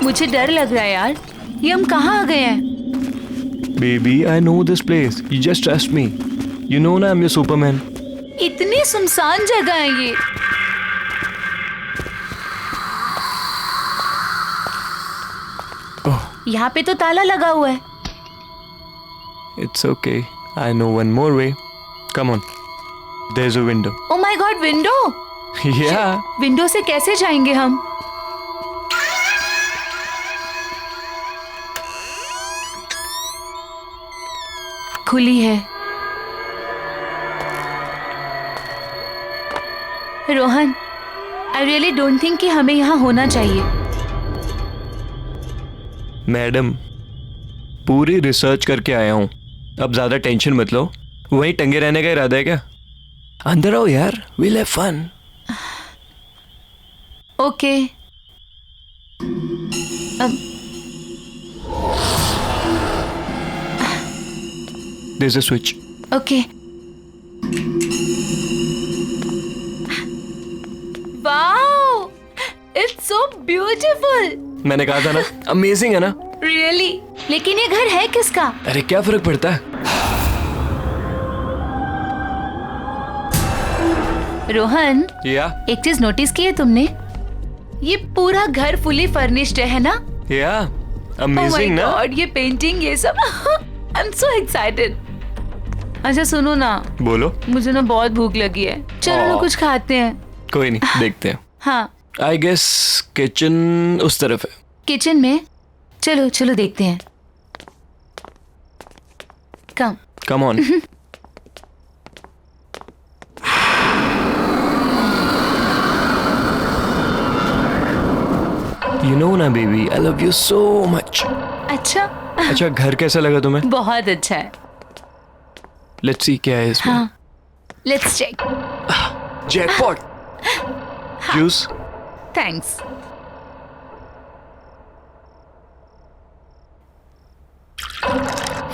मुझे डर लग रहा है यार, ये हम कहाँ आ गए हैं? Baby, I know this place. You just trust me. You know ना, I'm your Superman. इतनी सुनसान जगह है ये। Oh, यहाँ पे तो ताला लगा हुआ है। it's okay. I know one more way. Come on. There's a window. Oh my God, window! Yeah. Window से कैसे जाएंगे हम? खुली है। Rohan, I really don't think कि हमें यहाँ होना चाहिए। मैडम, पूरी रिसर्च करके आया हूँ। अब ज्यादा टेंशन मत लो। वहीं टंगे रहने का इरादा है क्या? अंदर आओ यार, we'll have fun. Okay. There's a switch. Okay. Wow, it's so beautiful. मैंने कहा था ना, अमेजिंग है ना? रियली? लेकिन ये घर है किसका? अरे क्या फर्क पड़ता है? रोहन, या एक चीज नोटिस की है तुमने? ये पूरा घर फुली फर्निश्ड है ना? या Oh अमेजिंग my ना? God, ये पेंटिंग, ये सब। I am so excited. अच्छा सुनो ना, बोलो। मुझे ना बहुत भूख लगी है, चलो ना कुछ खाते हैं। कोई नहीं, देखते हैं। हाँ, आई गेस किचन उस तरफ है। किचन में? चलो चलो देखते हैं। Come. Come on. You know ना baby, I love you so much. अच्छा। अच्छा, घर कैसा लगा तुम्हें? बहुत अच्छा है। लेट्स सी क्या है इसमें। हाँ, let's check. Jackpot. Juice. Thanks.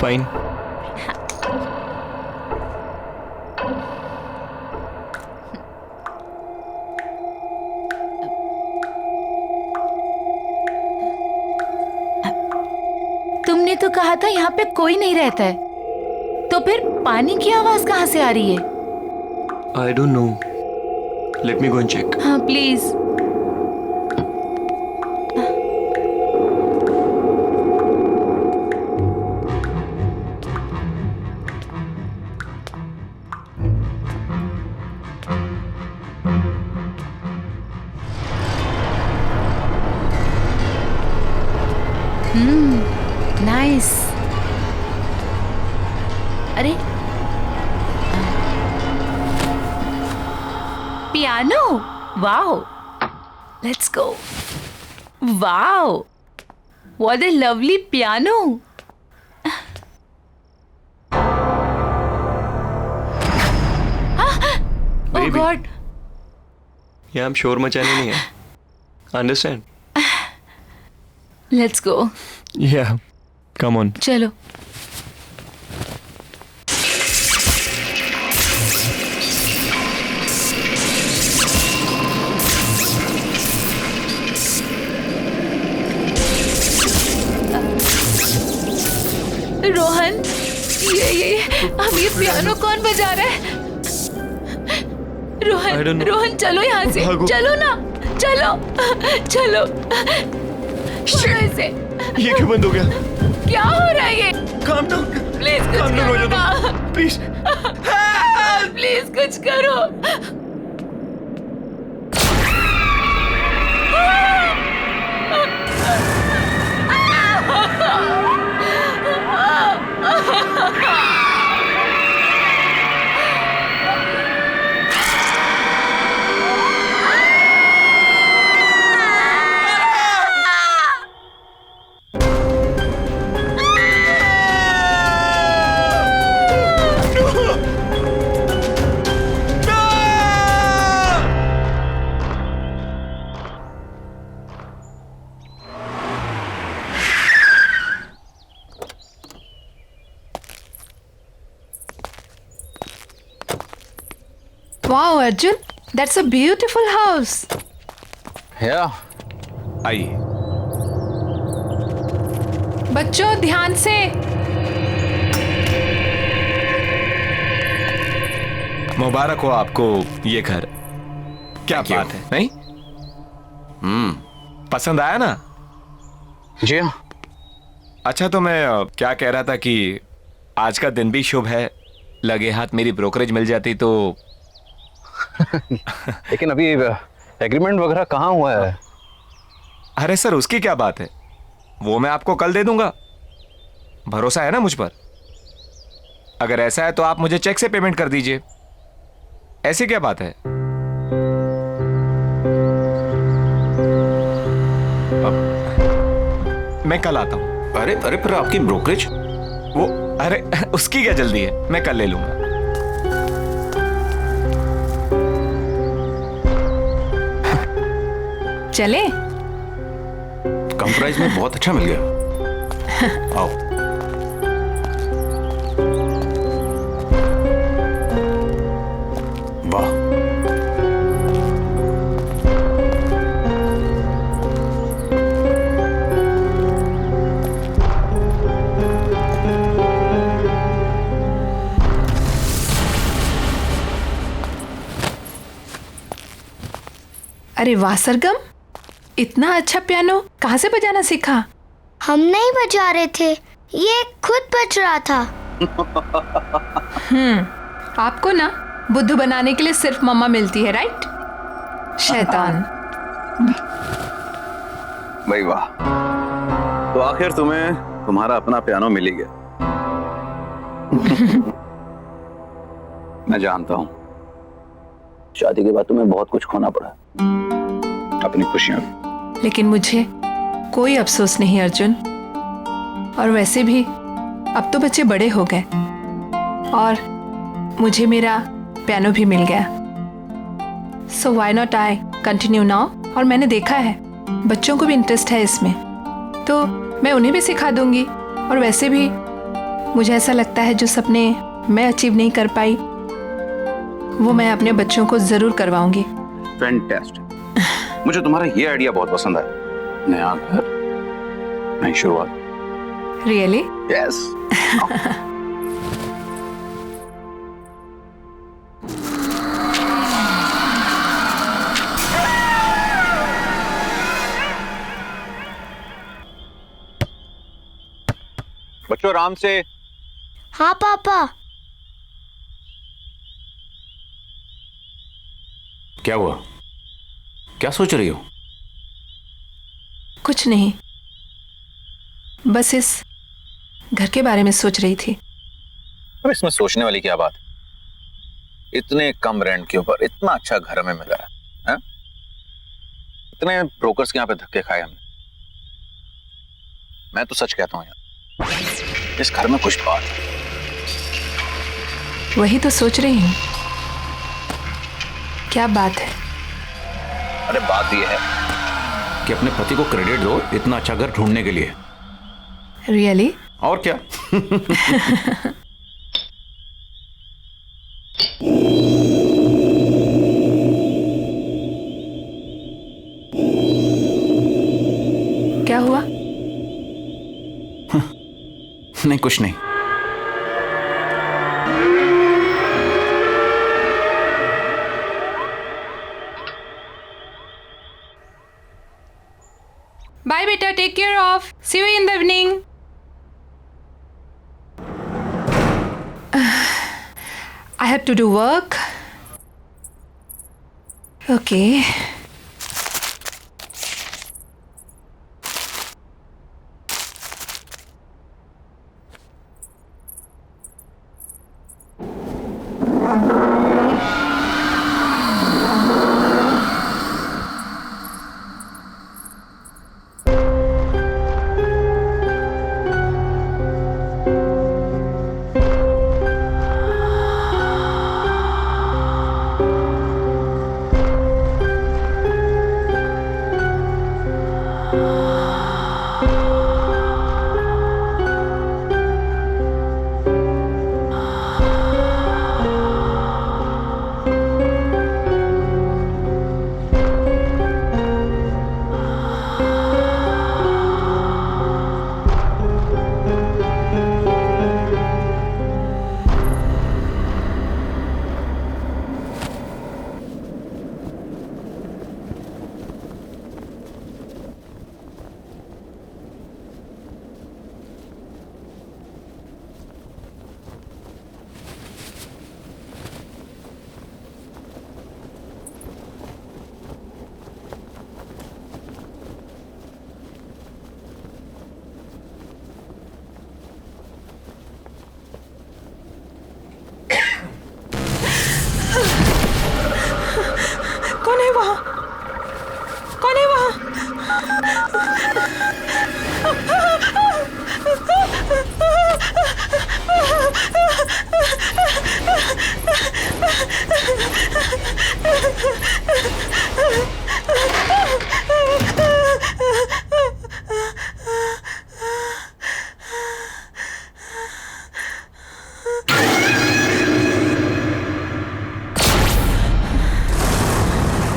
Fine. तुमने तो कहा था यहाँ पे कोई नहीं रहता है, तो फिर पानी की आवाज कहाँ से आ रही है? I don't know, let me go and check. हाँ प्लीज। नाइस। अरे piano, wow, let's go. Wow, what a lovely piano. Oh Baby. God. यहाँ हम शोर मचाने नहीं है, अंडरस्टैंड? Let's go. या कम ऑन। चलो। रोहन, ये अब ये पियानो कौन बजा रहा है? I don't Rohan, know. Rohan चलो यहाँ से, भागो। चलो ना, चलो चलो। छोड़ो इसे। ये क्यों बंद हो गया? क्या हो रहा है ये? Calm down. प्लीज कुछ काम डाउन हो करो जाओ ना। तुम, प्लीज। प्लीज कुछ करो। Wow, Arjun, that's a beautiful house. Yeah. आइए। बच्चों ध्यान से। मुबारक हो आपको ये घर। क्या बात है, नहीं? पसंद आया ना? जी हाँ। अच्छा, तो मैं क्या कह रहा था कि आज का दिन भी शुभ है, लगे हाथ मेरी ब्रोकरेज मिल जाती तो। लेकिन अभी एग्रीमेंट वगैरह कहाँ हुआ है? अरे सर, उसकी क्या बात है, वो मैं आपको कल दे दूंगा। भरोसा है ना मुझ पर? अगर ऐसा है तो आप मुझे चेक से पेमेंट कर दीजिए। ऐसी क्या बात है? मैं कल आता हूं। अरे अरे, पर आपकी ब्रोकरेज? वो, अरे उसकी क्या जल्दी है, मैं कल ले लूंगा। चले? कम प्राइस में बहुत अच्छा मिल गया। आओ। वाह। अरे वाह सरगम, इतना अच्छा पियानो कहाँ से बजाना सीखा? हम नहीं बजा रहे थे, ये खुद बज रहा था। आपको ना बुद्धू बनाने के लिए सिर्फ मम्मा मिलती है, राइट? शैतान। भाई वाह, तो आखिर तुम्हें तुम्हारा अपना पियानो मिल ही गया। मैं जानता हूं, शादी के बाद तुम्हें बहुत कुछ खोना पड़ा, अपनी खुशियां भी। लेकिन मुझे कोई अफसोस नहीं अर्जुन। और वैसे भी अब तो बच्चे बड़े हो गए और मुझे मेरा पियानो भी मिल गया। So why not I continue now. और मैंने देखा है बच्चों को भी इंटरेस्ट है इसमें, तो मैं उन्हें भी सिखा दूंगी। और वैसे भी मुझे ऐसा लगता है जो सपने मैं अचीव नहीं कर पाई वो मैं अपने बच्चों को जरूर करवाऊंगी। फैंटास्टिक। मुझे तुम्हारा ये आइडिया बहुत पसंद आया। नया घर, नई शुरुआत। रियली? यस। बच्चों आराम से। हाँ पापा। क्या हुआ? क्या सोच रही हो? कुछ नहीं, बस इस घर के बारे में सोच रही थी। अब इसमें सोचने वाली क्या बात है? इतने कम रेंट के ऊपर इतना अच्छा घर हमें मिला है? इतने ब्रोकर्स के यहाँ पे धक्के खाए हमने। मैं तो सच कहता हूँ यार, इस घर में कुछ बात है। वही तो सोच रही हूँ, क्या बात है? अरे बात यह है कि अपने पति को क्रेडिट दो इतना अच्छा घर ढूंढने के लिए। रियली? और क्या। क्या हुआ? नहीं, कुछ नहीं। बाय बेटा, take care of, see you in the evening. I have to do work. Okay. कौन है वहाँ? कौन है वहाँ?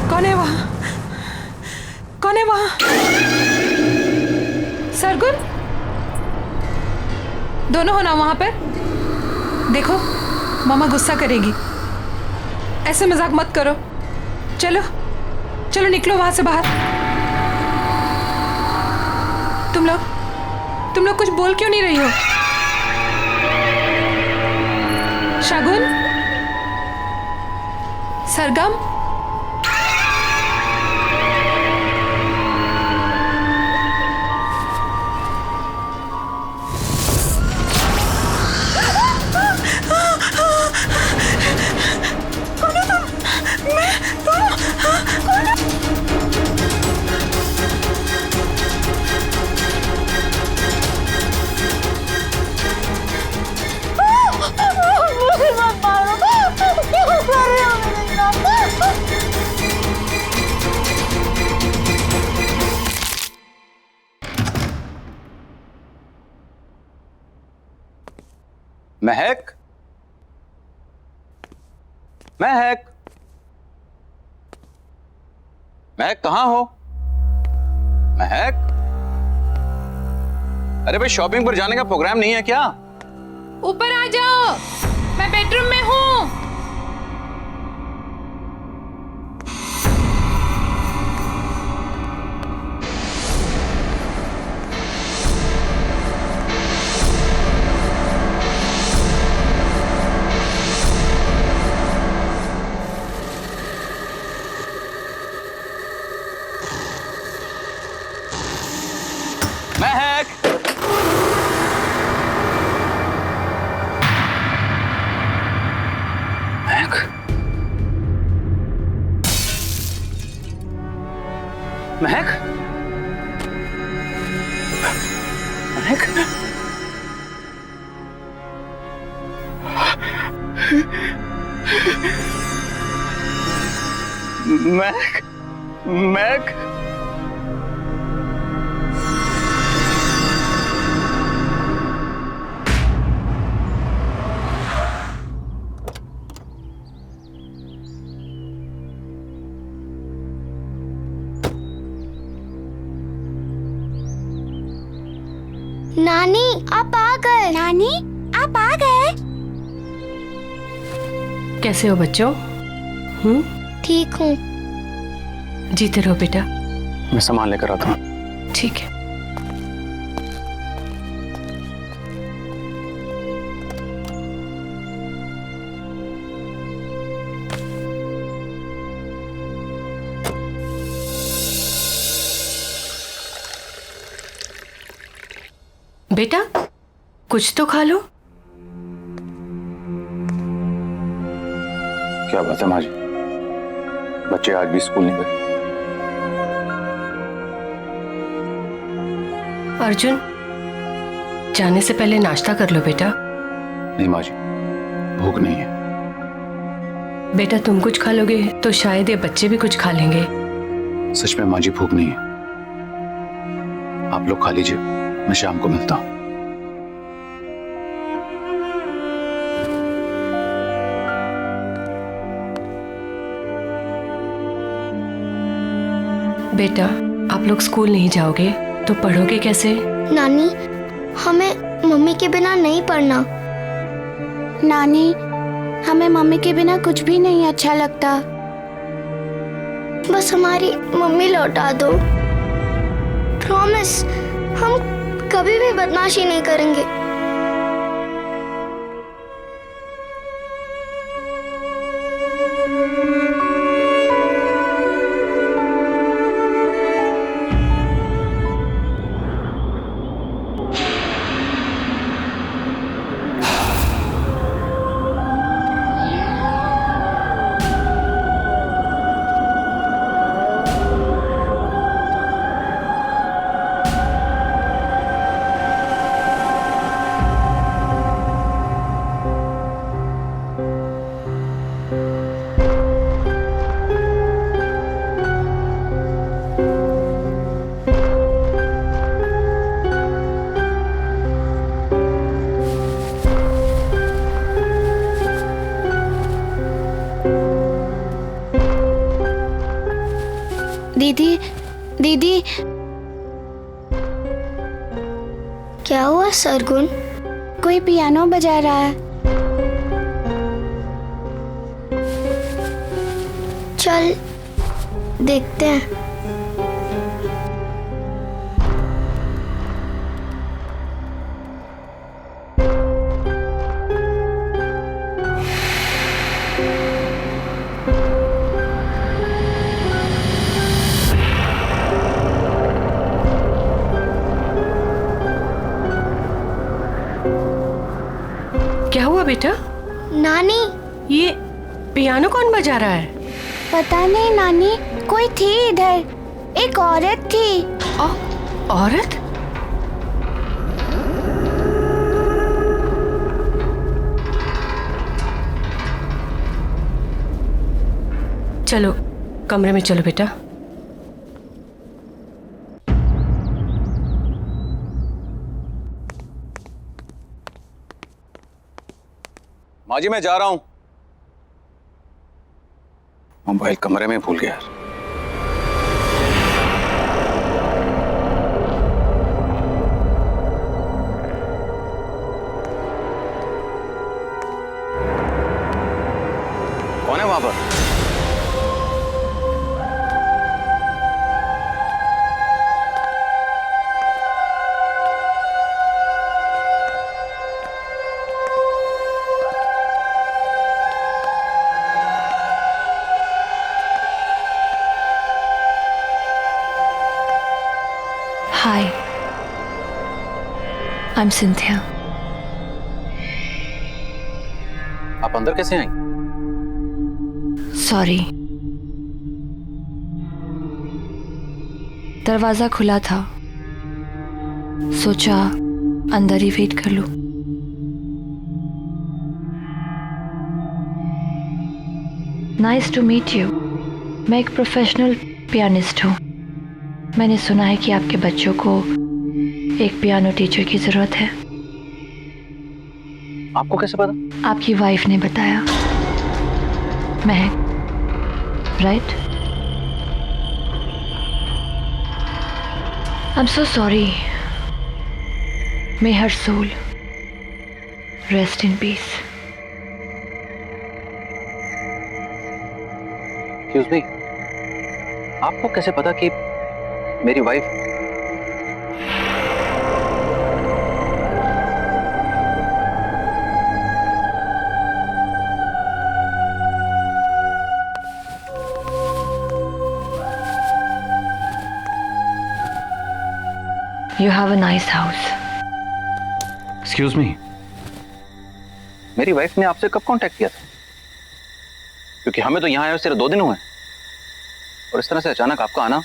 कौन है वहाँ? कौन है वहाँ? सरगुन, दोनों हो ना वहां पर? देखो, मामा गुस्सा करेगी। ऐसे मजाक मत करो। चलो चलो निकलो वहां से बाहर। तुम लोग कुछ बोल क्यों नहीं रही हो? शगुन, सरगम, महक, महक, महक कहाँ हो? महक, अरे भाई शॉपिंग पर जाने का प्रोग्राम नहीं है क्या? ऊपर आ जाओ, मैं बेडरूम में हूँ। महक, महक, महक, महक, महक, महक, नानी आप आ गए। नानी आप आ गए। कैसे हो बच्चों? ठीक हूँ। जीते रहो बेटा। मैं सामान लेकर आता हूँ। ठीक है। बेटा कुछ तो खा लो। क्या बात है माँ जी, बच्चे आज भी स्कूल नहीं गए? अर्जुन, जाने से पहले नाश्ता कर लो बेटा। नहीं माँ जी, भूख नहीं है। बेटा तुम कुछ खा लोगे तो शायद ये बच्चे भी कुछ खा लेंगे। सच में माँ जी भूख नहीं है। आप लोग खा लीजिए, मैं शाम को मिलता हूँ। बेटा आप लोग स्कूल नहीं जाओगे तो पढ़ोगे कैसे? नानी हमें मम्मी के बिना नहीं पढ़ना। नानी हमें मम्मी के बिना कुछ भी नहीं अच्छा लगता। बस हमारी मम्मी लौटा दो। प्रॉमिस, हम कभी भी बदमाशी नहीं करेंगे। दीदी दीदी, क्या हुआ सरगुन? कोई पियानो बजा रहा है। चल देखते हैं। क्या हुआ बेटा? नानी, ये पियानो कौन बजा रहा है? पता नहीं नानी, कोई थी इधर, एक औरत थी। औरत? चलो कमरे में चलो बेटा। माँ जी मैं जा रहा हूं। मोबाइल कमरे में भूल गया यार। कौन है वहां पर? Hi, I'm Cynthia. आप अंदर कैसे आई? Sorry. दरवाजा खुला था, सोचा अंदर ही वेट कर लूं। Nice to meet you. मैं एक प्रोफेशनल पियानिस्ट हूँ। मैंने सुना है कि आपके बच्चों को एक पियानो टीचर की जरूरत है। आपको कैसे पता? आपकी वाइफ ने बताया। महक, right? I'm so sorry. May her soul rest in peace. Excuse me. आपको कैसे पता कि मेरी wife? You have a nice house. Excuse me, मेरी वाइफ ने आपसे कब कांटेक्ट किया था? क्योंकि हमें तो यहाँ आए सिर्फ 2 दिन हुए और इस तरह से अचानक आपका आना।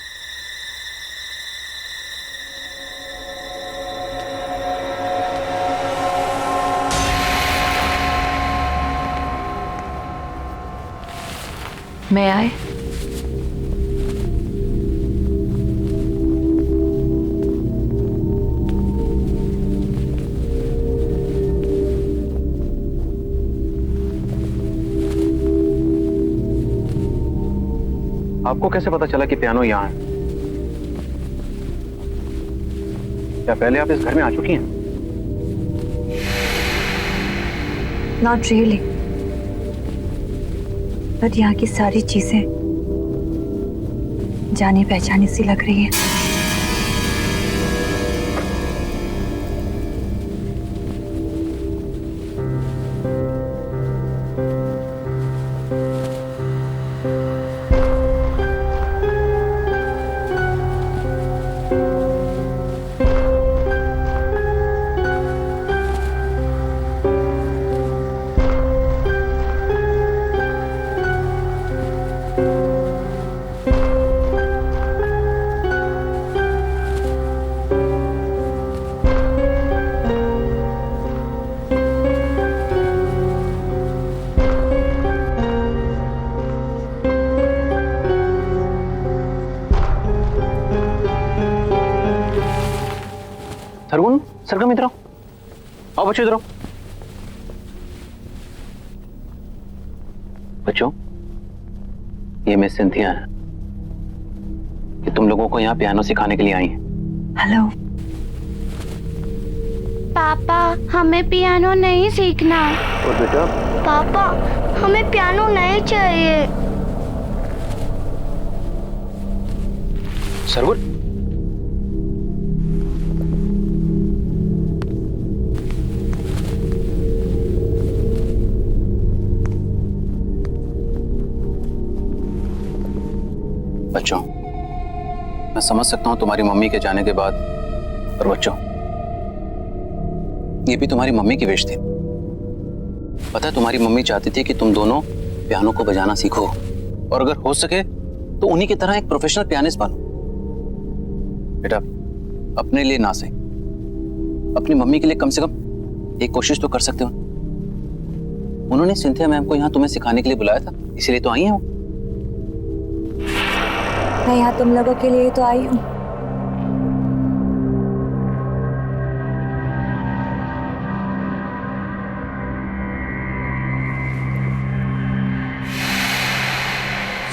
May I? आपको कैसे पता चला कि पियानो यहाँ है? क्या पहले आप इस घर में आ चुकी हैं? Not really. बट यहाँ की सारी चीजें जानी पहचानी सी लग रही है। सरगुन, सरगम इधर आओ। आओ बच्चों इधर आओ। बच्चों, ये मिस सिंथिया है। तुम लोगों को यहाँ पियानो सिखाने के लिए आई हैं। हेलो। पापा हमें पियानो नहीं सीखना। और बेटा पापा हमें पियानो नहीं चाहिए। सरवण, बच्चों, मैं समझ सकता हूं तुम्हारी मम्मी के जाने के बाद, पर बच्चों ये भी तुम्हारी मम्मी की विश थी। पता है तुम्हारी मम्मी चाहती थी कि तुम दोनों पियानो को बजाना सीखो और अगर हो सके तो उन्हीं की तरह एक प्रोफेशनल पियानिस्ट बनो। बेटा अपने लिए ना सही, अपनी मम्मी के लिए कम से कम एक कोशिश तो कर सकते हो। उन्होंने सिंथिया मैम को यहाँ तुम्हें सिखाने के लिए बुलाया था, इसीलिए तो आई हैं वो। मैं यहाँ तुम लोगों के लिए तो आई हूँ।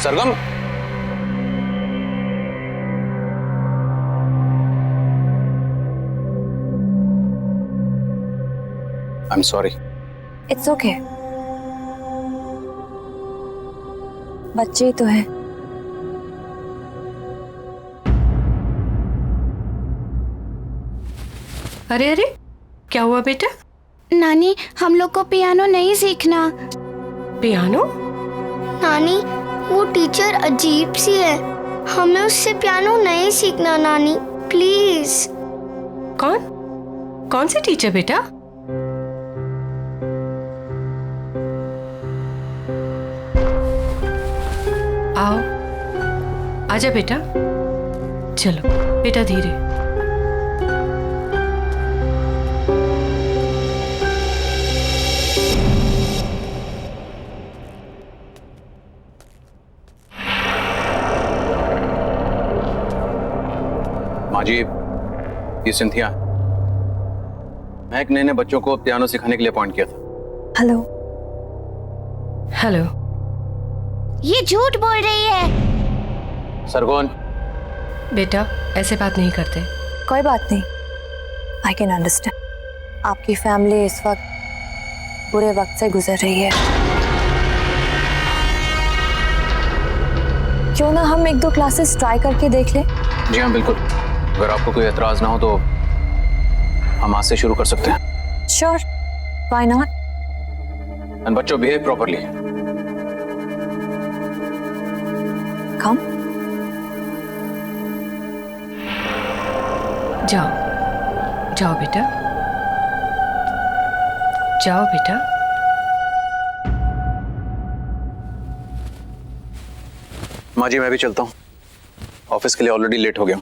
Sargam, I am sorry. It's okay, बच्चे ही तो हैं। अरे अरे, क्या हुआ बेटा? नानी हम लोग को पियानो नहीं सीखना। पियानो? नानी वो टीचर अजीब सी है, हमें उससे पियानो नहीं सीखना नानी, प्लीज। कौन कौन सी टीचर बेटा? आओ, आजा बेटा। चलो बेटा, धीरे। माँ जी, ये सिंथिया, महक ने बच्चों को पियानो सिखाने के लिए अपॉइंट किया था। हेलो। हेलो। ये झूठ बोल रही है। सरगोन, बेटा ऐसे बात नहीं करते। कोई बात नहीं, आई कैन अंडरस्टैंड। आपकी फैमिली इस वक्त बुरे वक्त से गुजर रही है। क्यों ना हम 1-2 क्लासेस ट्राई करके देख लें? जी हाँ बिल्कुल, अगर आपको कोई एतराज ना हो तो हम आज से शुरू कर सकते हैं। Sure, why not. एंड बच्चों, बिहेव प्रॉपर्ली। कम। जाओ जाओ बेटा, जाओ बेटा। माँ जी, मैं भी चलता हूँ, ऑफिस के लिए ऑलरेडी लेट हो गया।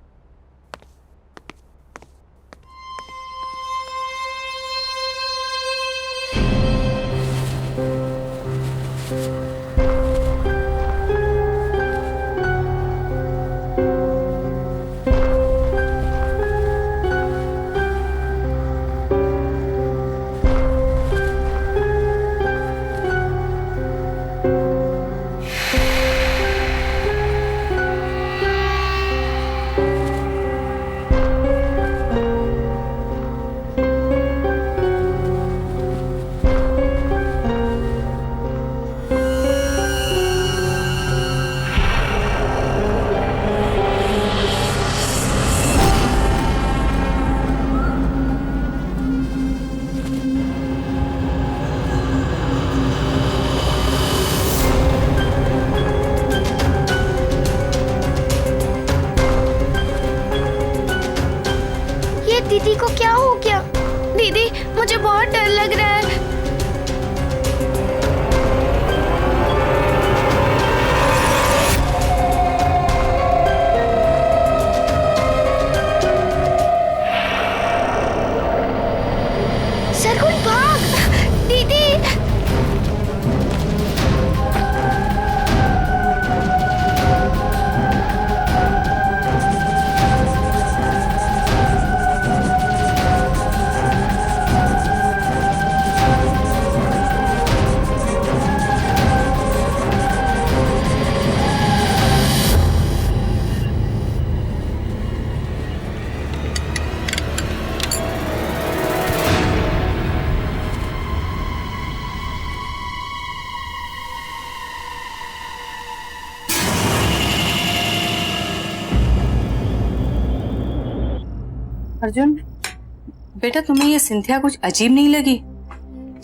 दीदी को क्या हो गया? दीदी मुझे बहुत डर लग रहा है। सरगुन भाग, दीदी। अर्जुन, बेटा तुम्हें ये सिंथिया कुछ अजीब नहीं लगी?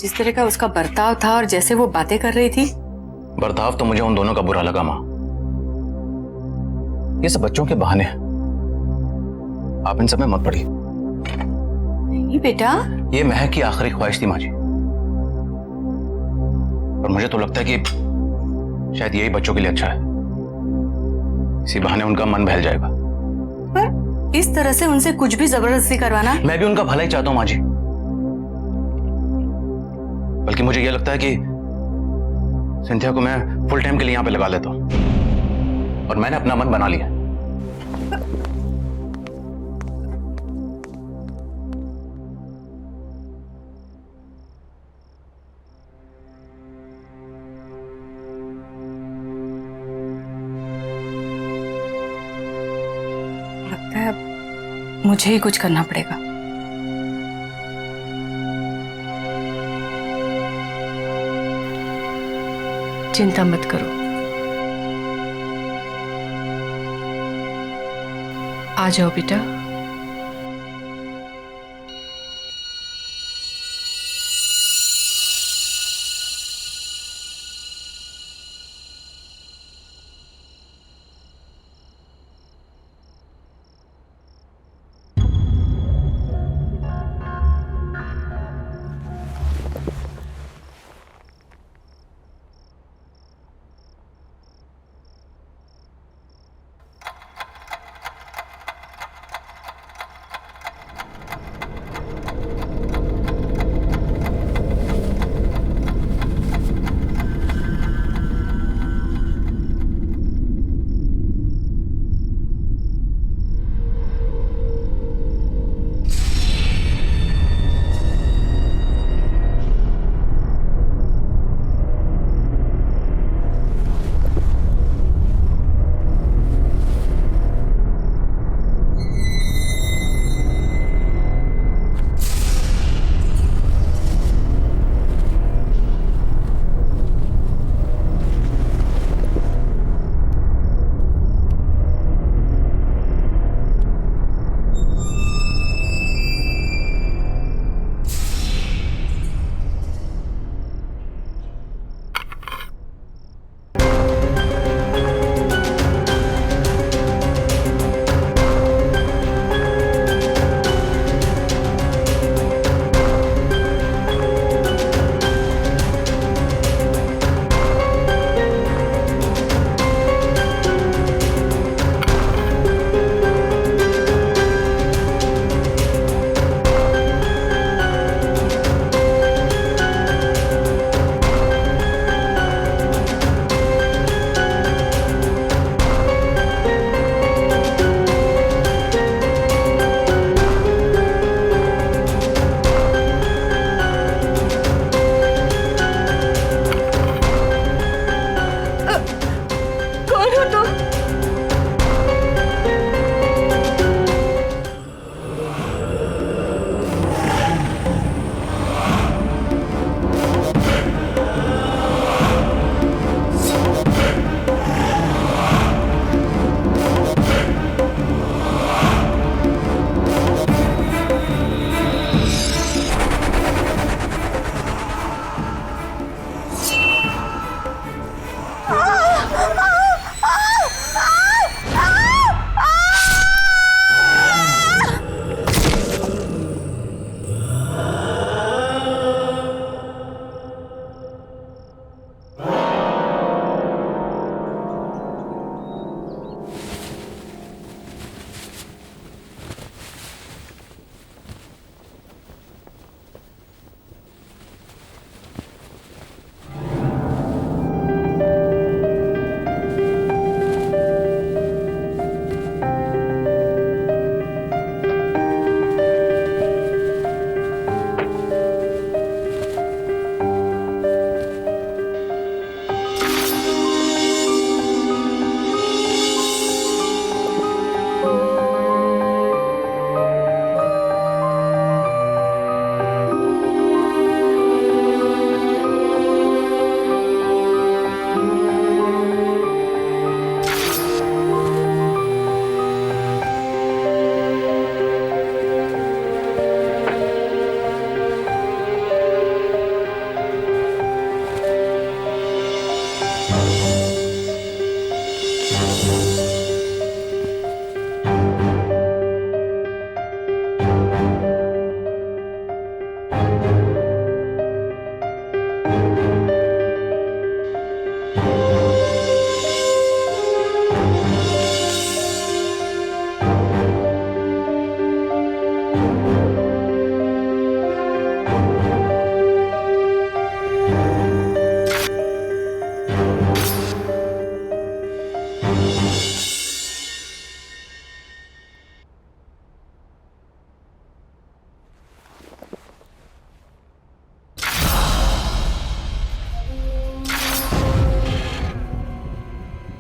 जिस तरह का उसका बर्ताव था और जैसे वो बातें कर रही थी। बर्ताव तो मुझे उन दोनों का बुरा लगा माँ। ये सब बच्चों के बहाने हैं। आप इन सब में मत पड़िए। नहीं बेटा, ये महक की आखिरी ख्वाहिश थी माँ जी, और मुझे तो लगता है कि शायद यही बच्चों के लिए अच्छा है। इसी बहाने उनका मन बहल जाएगा। पर इस तरह से उनसे कुछ भी जबरदस्ती करवाना। मैं भी उनका भला ही चाहता हूं माँ जी, बल्कि मुझे यह लगता है कि सिंथिया को मैं फुल टाइम के लिए यहां पे लगा लेता हूं, और मैंने अपना मन बना लिया। लगता है मुझे ही कुछ करना पड़ेगा। चिंता मत करो, आ जाओ बेटा।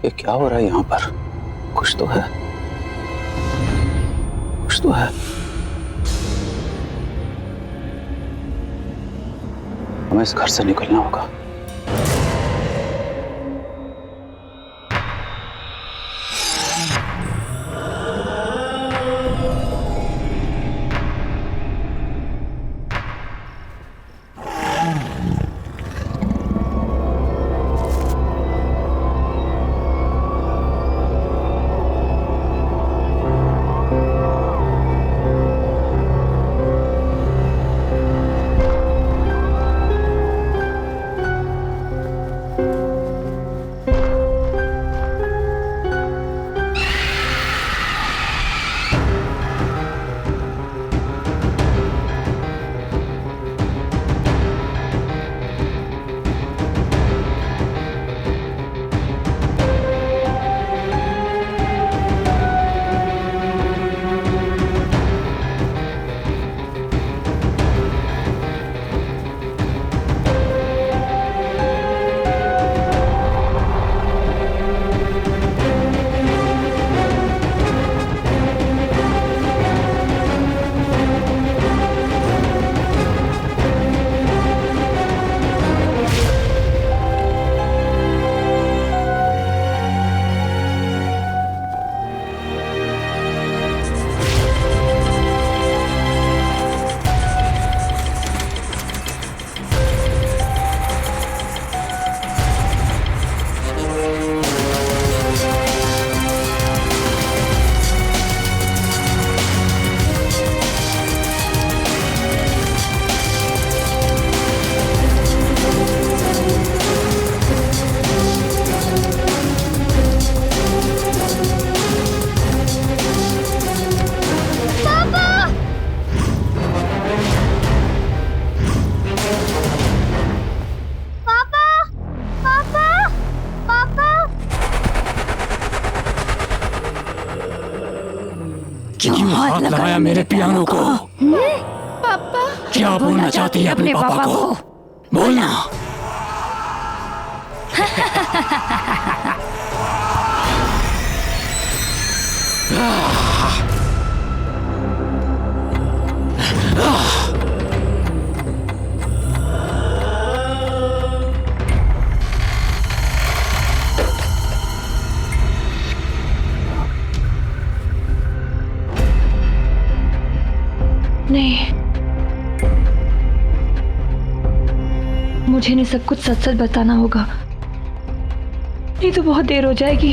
ये क्या हो रहा है यहाँ पर? कुछ तो है, कुछ तो है। हमें इस घर से निकलना होगा। क्यों हाथ लगाया मेरे पियानो को? पापा क्या बोलना चाहती है अपने पापा को? बोलना। नहीं, मुझे इन्हें सब कुछ सच सच बताना होगा, नहीं तो बहुत देर हो जाएगी।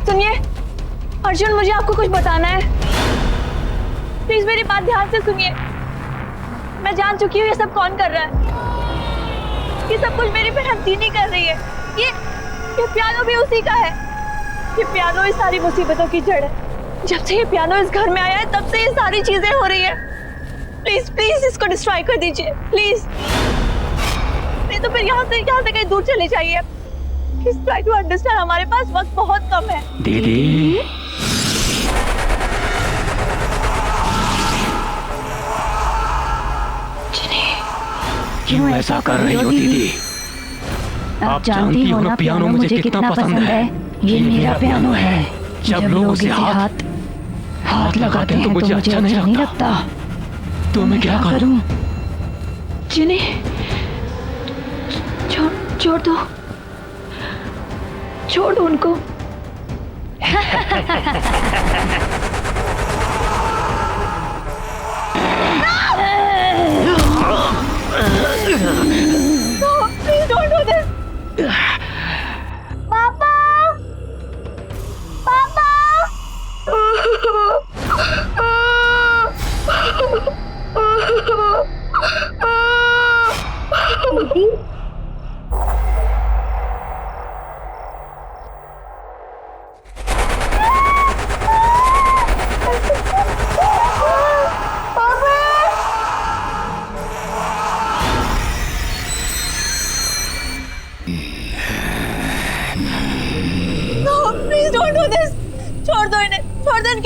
सुनिए अर्जुन, मुझे आपको कुछ बताना है। प्लीज मेरी बात ध्यान से सुनिए। मैं जान चुकी हूँ ये सब कौन कर रहा है। ये सब कुछ मेरी बहन दीनी कर रही है। ये पियानो भी उसी का है। ये पियानो इस सारी मुसीबतों की जड़ है। जब से ये पियानो इस घर में आया है तब से ये सारी चीजें हो रही है। प्लीज प्लीज इसको डिस्ट्रॉय कर दीजिए प्लीज, नहीं तो फिर यहाँ से कहीं दूर चले जाइए। प्लीज ट्राई टू अंडरस्टैंड, हमारे पास वक्त बहुत कम है। दीदी क्यों ऐसा कर रही हो दीदी? आप जानती हो ना पियानो मुझे कितना पसंद है। ये मेरा पियानो है। जब लोग उसे हाथ लगाते हैं तो मुझे अच्छा नहीं लगता। तो मैं क्या करूं? जिन्हें छोड़ दो उनको।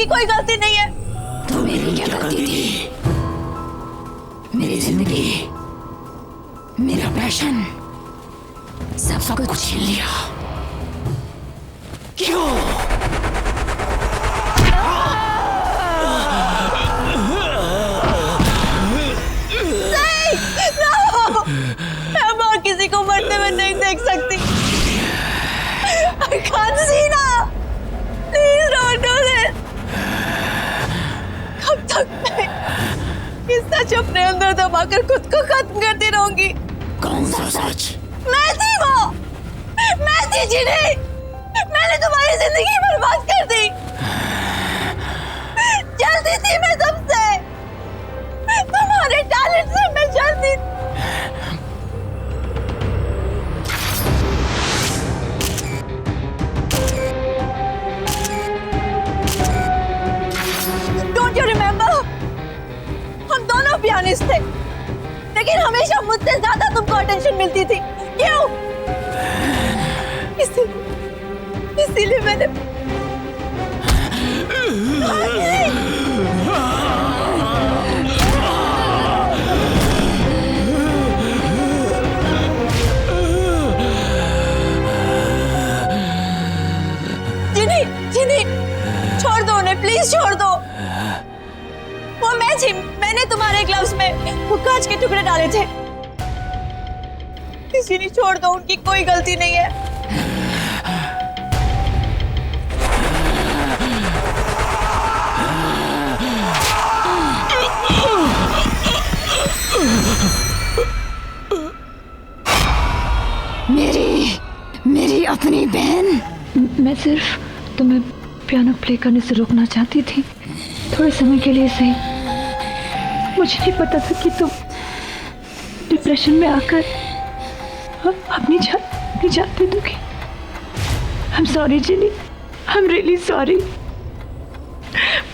उनकी कोई गलती नहीं है। तो मेरी क्या गलती थी? मेरी जिंदगी, मेरा पैशन, सब कुछ छीन लिया। क्यों? मैं और किसी को मरते हुए नहीं देख सकती। I can't see now. Please don't do this. कब तक मैं इस सच अपने अंदर दबाकर खुद को खत्म करती रहूंगी? कौन सा सच? मैं थी वो, मैं थी जिन्हें मैंने तुम्हारी जिंदगी बर्बाद कर दी। जलती थी मैं सबसे, तुम्हारे टैलेंट से मैं जलती थी। Don't you remember? हम दोनों पियानिस्ट थे, लेकिन हमेशा मुझसे ज्यादा तुमको अटेंशन मिलती थी। क्यों? इसीलिए मैंने जिनी, छोड़ दो उन्हें, प्लीज छोड़ दो। वो मैं थी, मैंने तुम्हारे ग्लव्स में वो कांच के टुकड़े डाले थे। जिनी, छोड़ दो, उनकी कोई गलती नहीं है। मेरी अपनी बहन। मैं सिर्फ तुम्हें पियानो प्ले करने से रोकना चाहती थी, थोड़े समय के लिए सही। मुझे नहीं पता था कि तुम डिप्रेशन में आकर अपनी जान दे दोगी। I'm sorry Jini, I'm really sorry।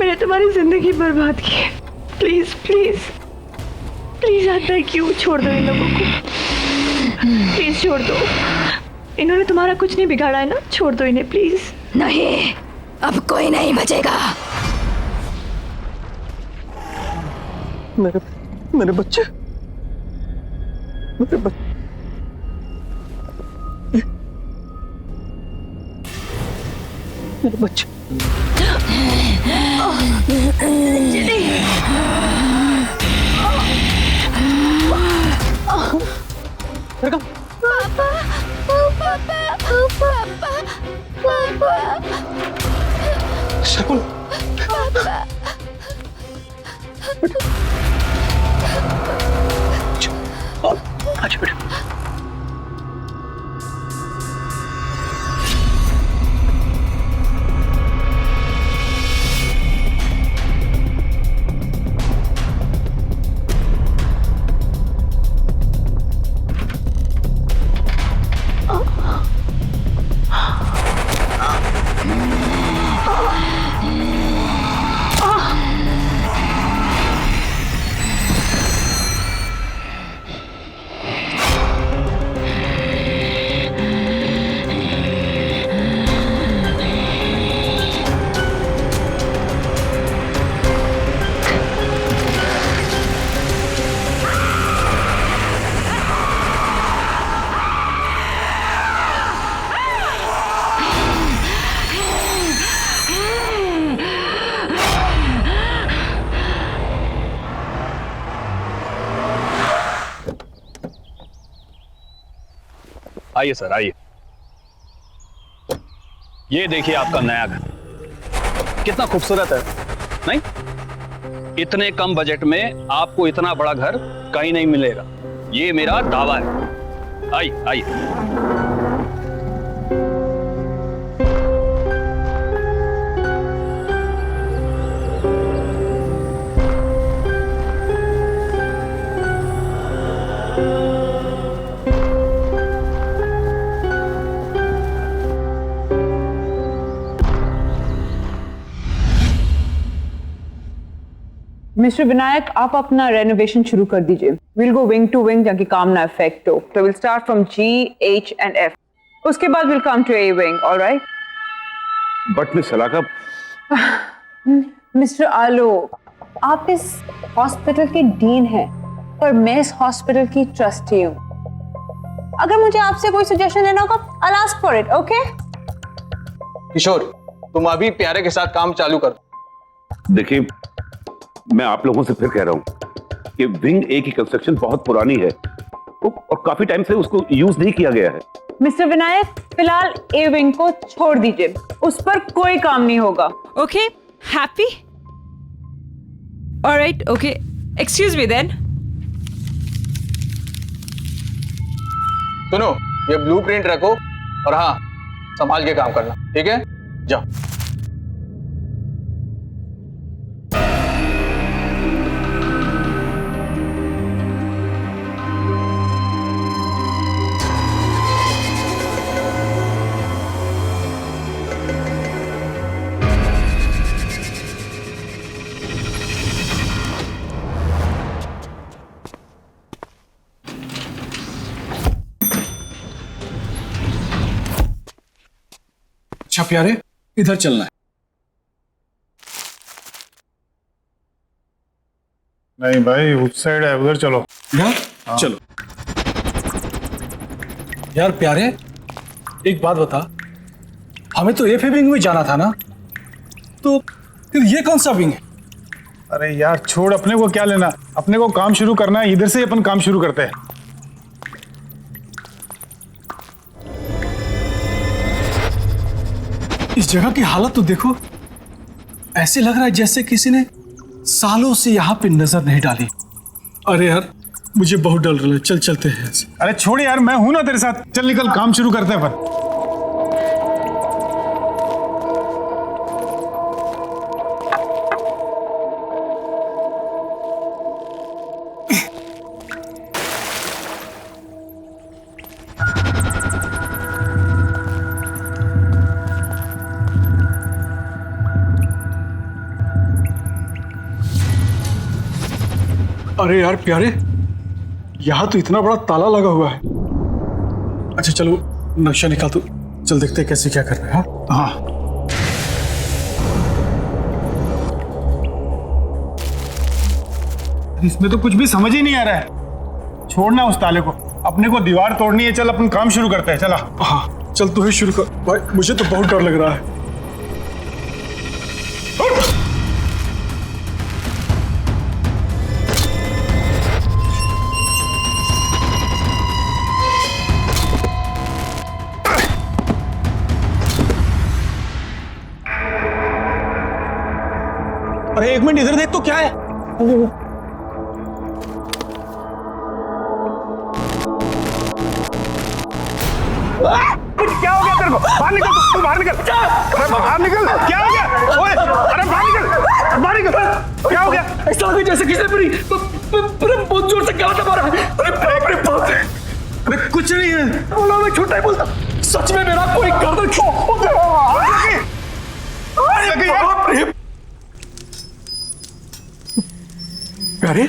मैंने तुम्हारी जिंदगी बर्बाद की है। प्लीज प्लीज प्लीज आता है, क्यों? छोड़ दो इन लोगों को, प्लीज छोड़ दो। इन्होंने तुम्हारा कुछ नहीं बिगाड़ा है ना, छोड़ दो इन्हें प्लीज। नहीं, अब कोई नहीं बचेगा। मेरे बच्चे, मेरे बच्चे, मेरे बच्चे। शकुन, अच्छा बेटा। आइए सर, आइए। ये देखिए आपका नया घर, कितना खूबसूरत है, नहीं? इतने कम बजट में आपको इतना बड़ा घर कहीं नहीं मिलेगा, ये मेरा दावा है। आइए आइए। मिस्टर विनायक, आप अपना रेनोवेशन शुरू कर दीजिए। We'll go wing to wing ताकि काम ना इफेक्ट हो। तो we'll start from G, H and F। उसके बाद we'll come to A wing, alright? But miss Salaka, mister Alok, आप इस हॉस्पिटल के डीन हैं और मैं इस हॉस्पिटल की ट्रस्टी हूँ। अगर मुझे आपसे कोई सजेशन लेना होगा, I'll ask for it, okay? किशोर, तुम अभी प्यारे के साथ काम चालू कर। देखिए, मैं आप लोगों से फिर कह रहा हूं कि विंग ए की कंस्ट्रक्शन बहुत पुरानी है और काफी टाइम से उसको यूज नहीं किया गया है। मिस्टर विनायक, फिलहाल ए विंग को छोड़ दीजिए, उस पर कोई काम नहीं होगा। Okay, happy? All right, okay. Excuse me then. सुनो, ये ब्लूप्रिंट रखो और हाँ, संभाल के काम करना, ठीक है? जाओ। अच्छा प्यारे, इधर चलना है। नहीं भाई, उस साइड है, उधर चलो। यार चलो। यार प्यारे, एक बात बता, हमें तो एफ विंग में जाना था ना, तो फिर ये कौन सा विंग है? अरे यार छोड़, अपने को क्या लेना, अपने को काम शुरू करना है, इधर से अपन काम शुरू करते हैं। इस जगह की हालत तो देखो, ऐसे लग रहा है जैसे किसी ने सालों से यहाँ पे नजर नहीं डाली। अरे यार, मुझे बहुत डर रहा है, चल चलते हैं। अरे छोड़ यार, मैं हूं ना तेरे साथ, चल निकल, काम शुरू करते हैं अपन। अरे यार प्यारे, यहाँ तो इतना बड़ा ताला लगा हुआ है। अच्छा चलो, नक्शा निकाल, तो चल देखते हैं कैसे क्या करना है। हाँ इसमें तो कुछ भी समझ ही नहीं आ रहा है। छोड़ना उस ताले को, अपने को दीवार तोड़नी है, चल अपन काम शुरू करते हैं। चला। हाँ चल, तू ही शुरू कर भाई, मुझे तो बहुत डर लग रहा है। अरे एक मिनट इधर देख तो, क्या है? क्या हो गया तेरे को? बाहर निकल, तू बाहर निकल। अरे बाहर निकल, क्या हो गया? ओए, अरे बाहर निकल, बाहर निकल। क्या हो गया? ऐसा लगा जैसे किसी ने बहुत जोर से गला मारा। अरे बाप रे, अरे कुछ नहीं है, बोला मैं झूठ नहीं बोलता, सच में मेरा कोई गर्दन प्यारे,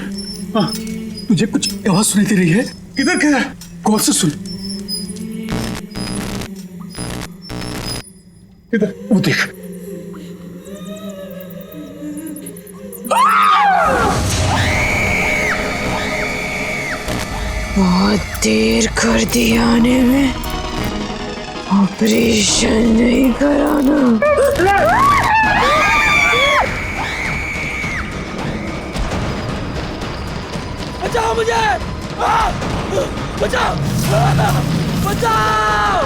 तुझे कुछ आवाज सुनी दे रही है? किधर किधर? कौन से सुन? इधर, वो देख। बहुत देर कर दी आने में, ऑपरेशन नहीं कराना। बचाओ मुझे, बचाओ, बचाओ।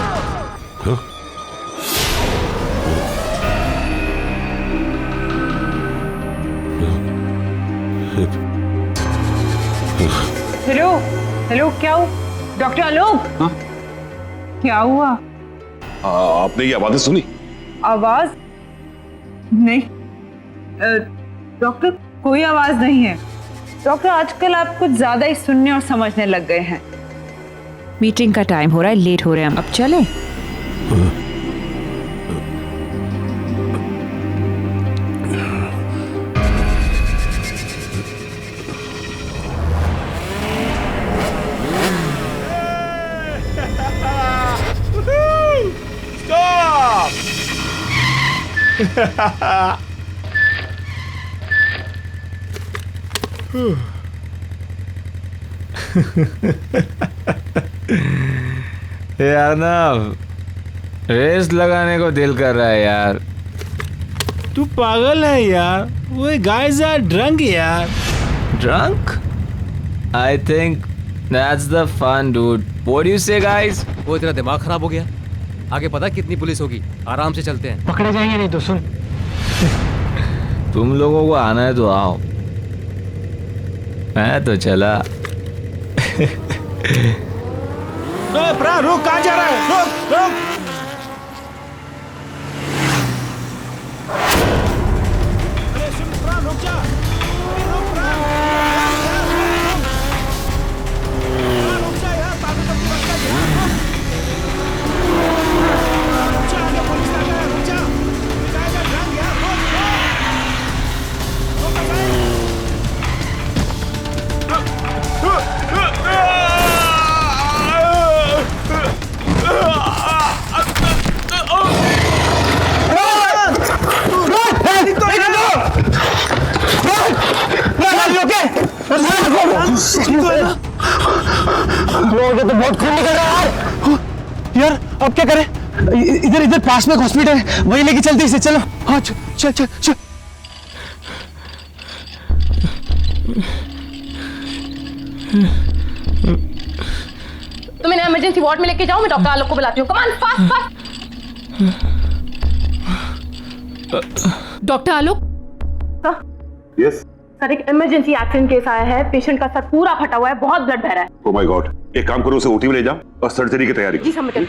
हेलो हेलो, क्या हुआ? डॉक्टर आलोक, क्या हुआ? आपने ये आवाजें सुनी? आवाज नहीं डॉक्टर, कोई आवाज नहीं है। डॉक्टर, आजकल आप कुछ ज्यादा ही सुनने और समझने लग गए हैं। मीटिंग का टाइम हो रहा है, लेट हो रहे हैं हम, अब चलें? यार ना रेस लगाने को दिल कर रहा है यार। तू पागल है यार, वो गाइस आर ड्रंक यार। Drunk? I think that's the fun dude. What do you say guys? वो तेरा दिमाग खराब हो गया? आगे पता कितनी पुलिस होगी, आराम से चलते हैं। पकड़े जाएंगे नहीं तो सुन। तुम लोगों को आना है तो आओ, मैं तो चला। प्रा रुक, कहाँ जा रहा है? रुक रुक। अरे सुन प्रा, रुक जा। रुक प्रा। रुक जा यार, पागल कब तक बचता है? रुक जा, आगे पुलिस आ गया, रुक जा। जाएगा ड्रंक यार, रुक तो बहुत खून निकल रहा है यार। अब क्या करें? इधर इधर पास में हॉस्पिटल है, वहीं लेके चलते इसे। चलो हाँ चल चल चल। तुम इन्हें इमरजेंसी वार्ड में लेके जाओ, मैं डॉक्टर आलोक को बुलाती हूँ। Come on, fast fast. Doctor Alok. Yes sir, एक इमरजेंसी एक्सीडेंट केस आया है। पेशेंट का सर पूरा फटा हुआ है, बहुत ब्लड बह रहा है। ओह माय गॉड, एक काम करो, उसे ओटी में ले जाओ और सर्जरी की तैयारी जी समझ गई।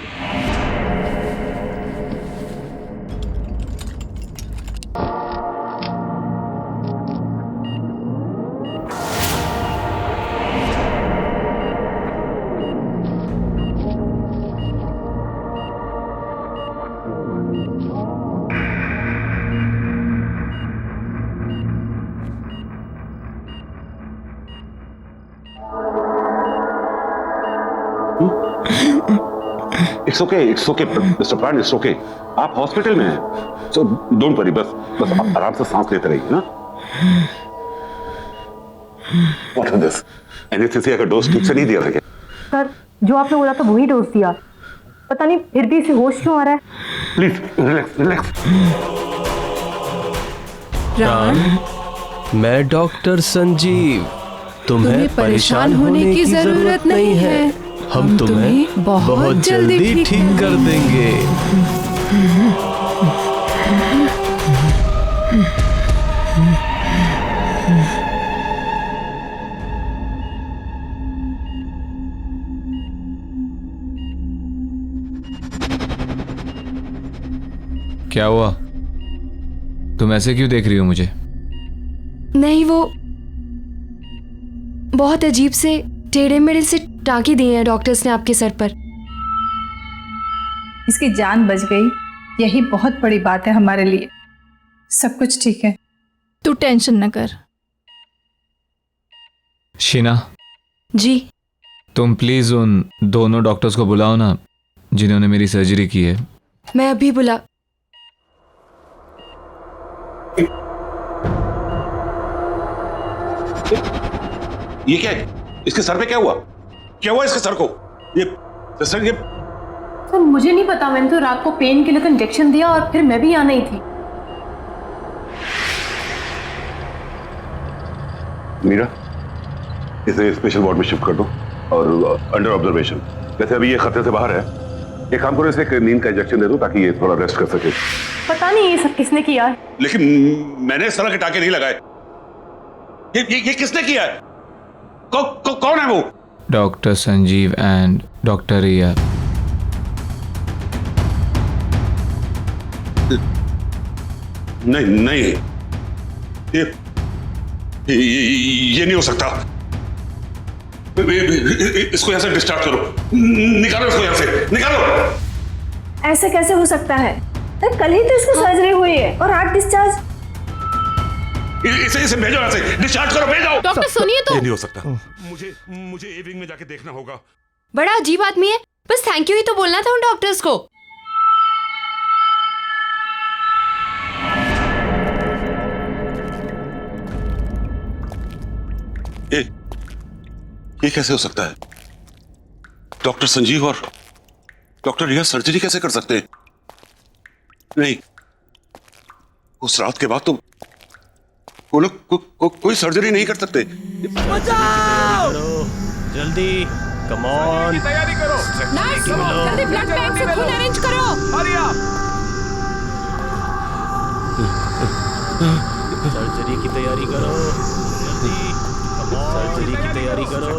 इट्स ओके मिस्टर प्राण, इट्स ओके। आप हॉस्पिटल में हैं, सो डोंट वरी। बस आप आराम से सांस लेते रहिए ना। What is this? एनेस्थीसिया का डोज ठीक से नहीं दिया था क्या? सर, जो आपने बोला था वही डोज दिया, पता नहीं फिर भी इसे होश क्यों आ रहा है। Please relax relax. प्राण, मैं डॉक्टर संजीव। तुम्हें परेशान होने की जरूरत नहीं है। हम तुम्हें बहुत जल्दी ठीक कर देंगे। क्या हुआ? तुम ऐसे क्यों देख रही हो मुझे? नहीं, वो बहुत अजीब से टेढ़े मेढ़े से टाँके दिए हैं डॉक्टर्स ने आपके सर पर। इसकी जान बच गई, यही बहुत बड़ी बात है हमारे लिए। सब कुछ ठीक है, तू टेंशन न कर। शीना जी, तुम प्लीज उन दोनों डॉक्टर्स को बुलाओ ना, जिन्होंने मेरी सर्जरी की है। मैं अभी बुला। ये क्या है? इसके सर पे क्या हुआ? क्या हुआ इसके सर को? ये सर सर मुझे नहीं पता, मैंने तो रात को पेन किलर का इंजेक्शन दिया और फिर मैं भी यहाँ नहीं थी। मीरा, इसे स्पेशल वार्ड में शिफ्ट कर दो और अंडर ऑब्जर्वेशन। वैसे अभी ये खतरे से बाहर है। एक काम करो, इसे एक नींद का इंजेक्शन दे दो ताकि ये थोड़ा रेस्ट कर सके। पता नहीं ये सब किसने किया है। लेकिन मैंने इस तरह के टाके नहीं लगाए। ये किसने किया है? कौन है वो? डॉक्टर संजीव एंड डॉक्टर रिया। नहीं, ये नहीं हो सकता। इसको यहां से डिस्चार्ज करो, निकालो इसको यहां से, निकालो। ऐसे कैसे हो सकता है? कल ही तो इसको सर्जरी हुई है और आज डिस्चार्ज। इसे भेजो यहां से, डिस्चार्ज करो, भेजो। डॉक्टर सुनिए तो। ये नहीं हो सकता। मुझे ए विंग में जाके देखना होगा। बड़ा अजीब आदमी है, बस थैंक यू ही तो बोलना था उन डॉक्टर्स को। ये कैसे हो सकता है? डॉक्टर संजीव और डॉक्टर रिया सर्जरी कैसे कर सकते हैं? नहीं, उस रात के बाद तो वो लोग कोई सर्जरी नहीं कर सकते। बचाओ! जल्दी, कम ऑन। तैयारी करो। जल्दी ब्लड बैंक से खून अरेंज करो। Hurry up. सर्जरी की तैयारी करो। जल्दी, कम ऑन। सर्जरी की तैयारी करो।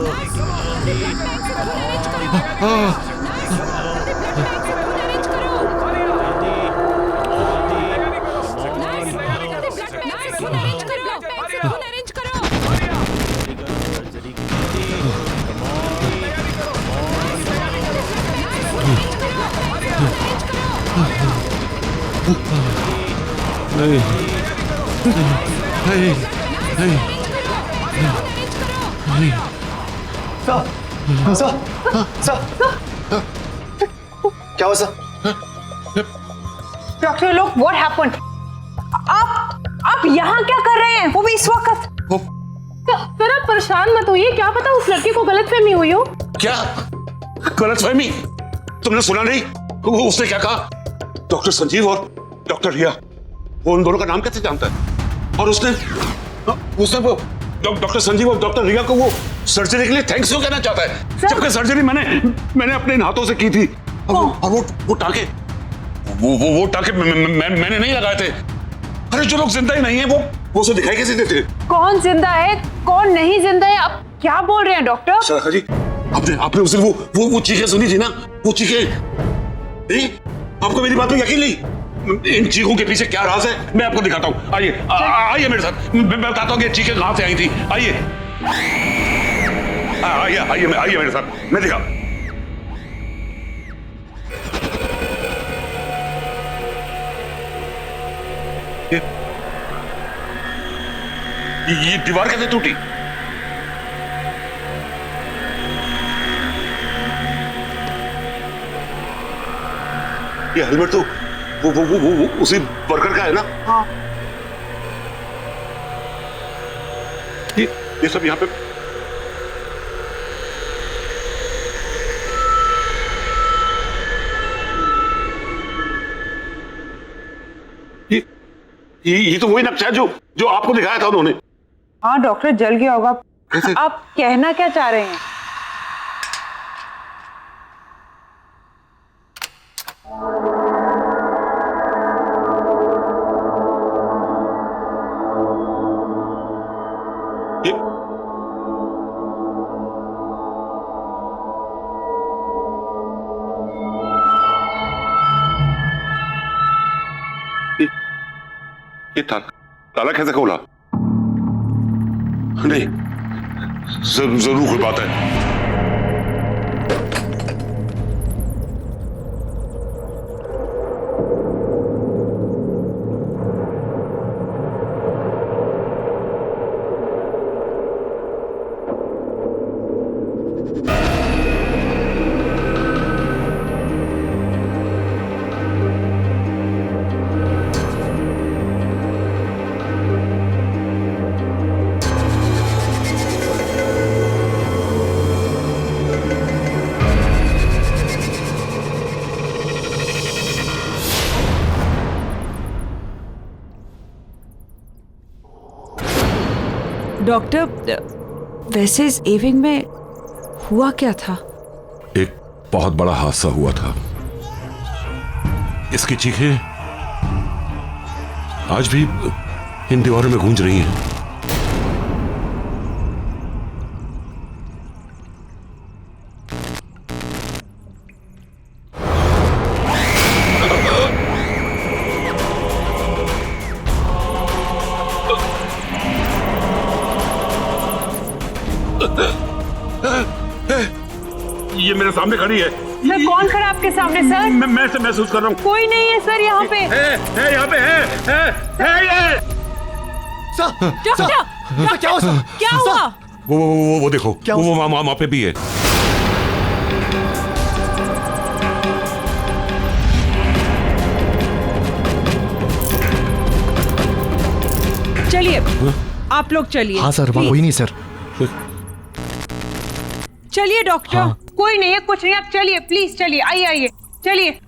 क्या हुआ सर? डॉक्टर लोग, व्हाट हैपेंड? आप यहाँ क्या कर रहे हैं? वो भी इस वक्त? सर आप परेशान मत होइए, क्या पता उस लड़के को गलतफहमी हुई हो। क्या गलतफहमी? तुमने सुना नहीं उसने क्या कहा? डॉक्टर संजीव और डॉक्टर रिया, वो उन दोनों का नाम कैसे जानता है? और उसने वो डॉक्टर संजीव और डॉक्टर रिया को वो सर्जरी के लिए थैंक्स क्यों कहना चाहता है, जबकि सर्जरी मैंने अपने हाथों से की थी। और वो टांके वो टांके मैंने नहीं लगाए थे। अरे जो लोग जिंदा ही नहीं है वो उसे दिखाई कैसे देते? कौन जिंदा है कौन नहीं जिंदा है, आप क्या बोल रहे हैं डॉक्टर? सर जी, आपने उस दिन वो चीखें सुनी थी ना, वो चीखें नहीं? आपको मेरी बात पे यकीन नहीं? इन चीखों के पीछे क्या राज है मैं आपको दिखाता हूँ। आइए मेरे साथ, मैं बताता हूँ कि चीखें कहां से आई थी। आइए मेरे साथ, मैं दिखा। ये दीवार कैसे टूटी? ये हेलमेट तो वो उसी वर्कर का है ना? हाँ। ये सब यहाँ पे ये तो वही नक्शा है जो आपको दिखाया था उन्होंने। हाँ डॉक्टर, जल गया होगा। आप कहना क्या चाह रहे हैं? ये ताला कैसे खोला? नहीं, जरूर कोई बात है। डॉक्टर, वैसे इस एविंग में हुआ क्या था? एक बहुत बड़ा हादसा हुआ था। इसकी चीखें आज भी इन दीवारों में गूंज रही हैं। ये मेरे सामने खड़ी है। सर कौन खड़ा आपके सामने सर? मैं इसे महसूस कर रहा हूँ। कोई नहीं है सर यहाँ पे। है यहाँ पे है ये। डॉक्टर क्या हुआ? वो देखो, वो वहाँ पे भी है। चलिए आप लोग चलिए। हाँ सर, कोई नहीं सर। चलिए डॉक्टर। हाँ। कोई नहीं है, कुछ नहीं, आप चलिए प्लीज, चलिए, आइए आइए, चलिए।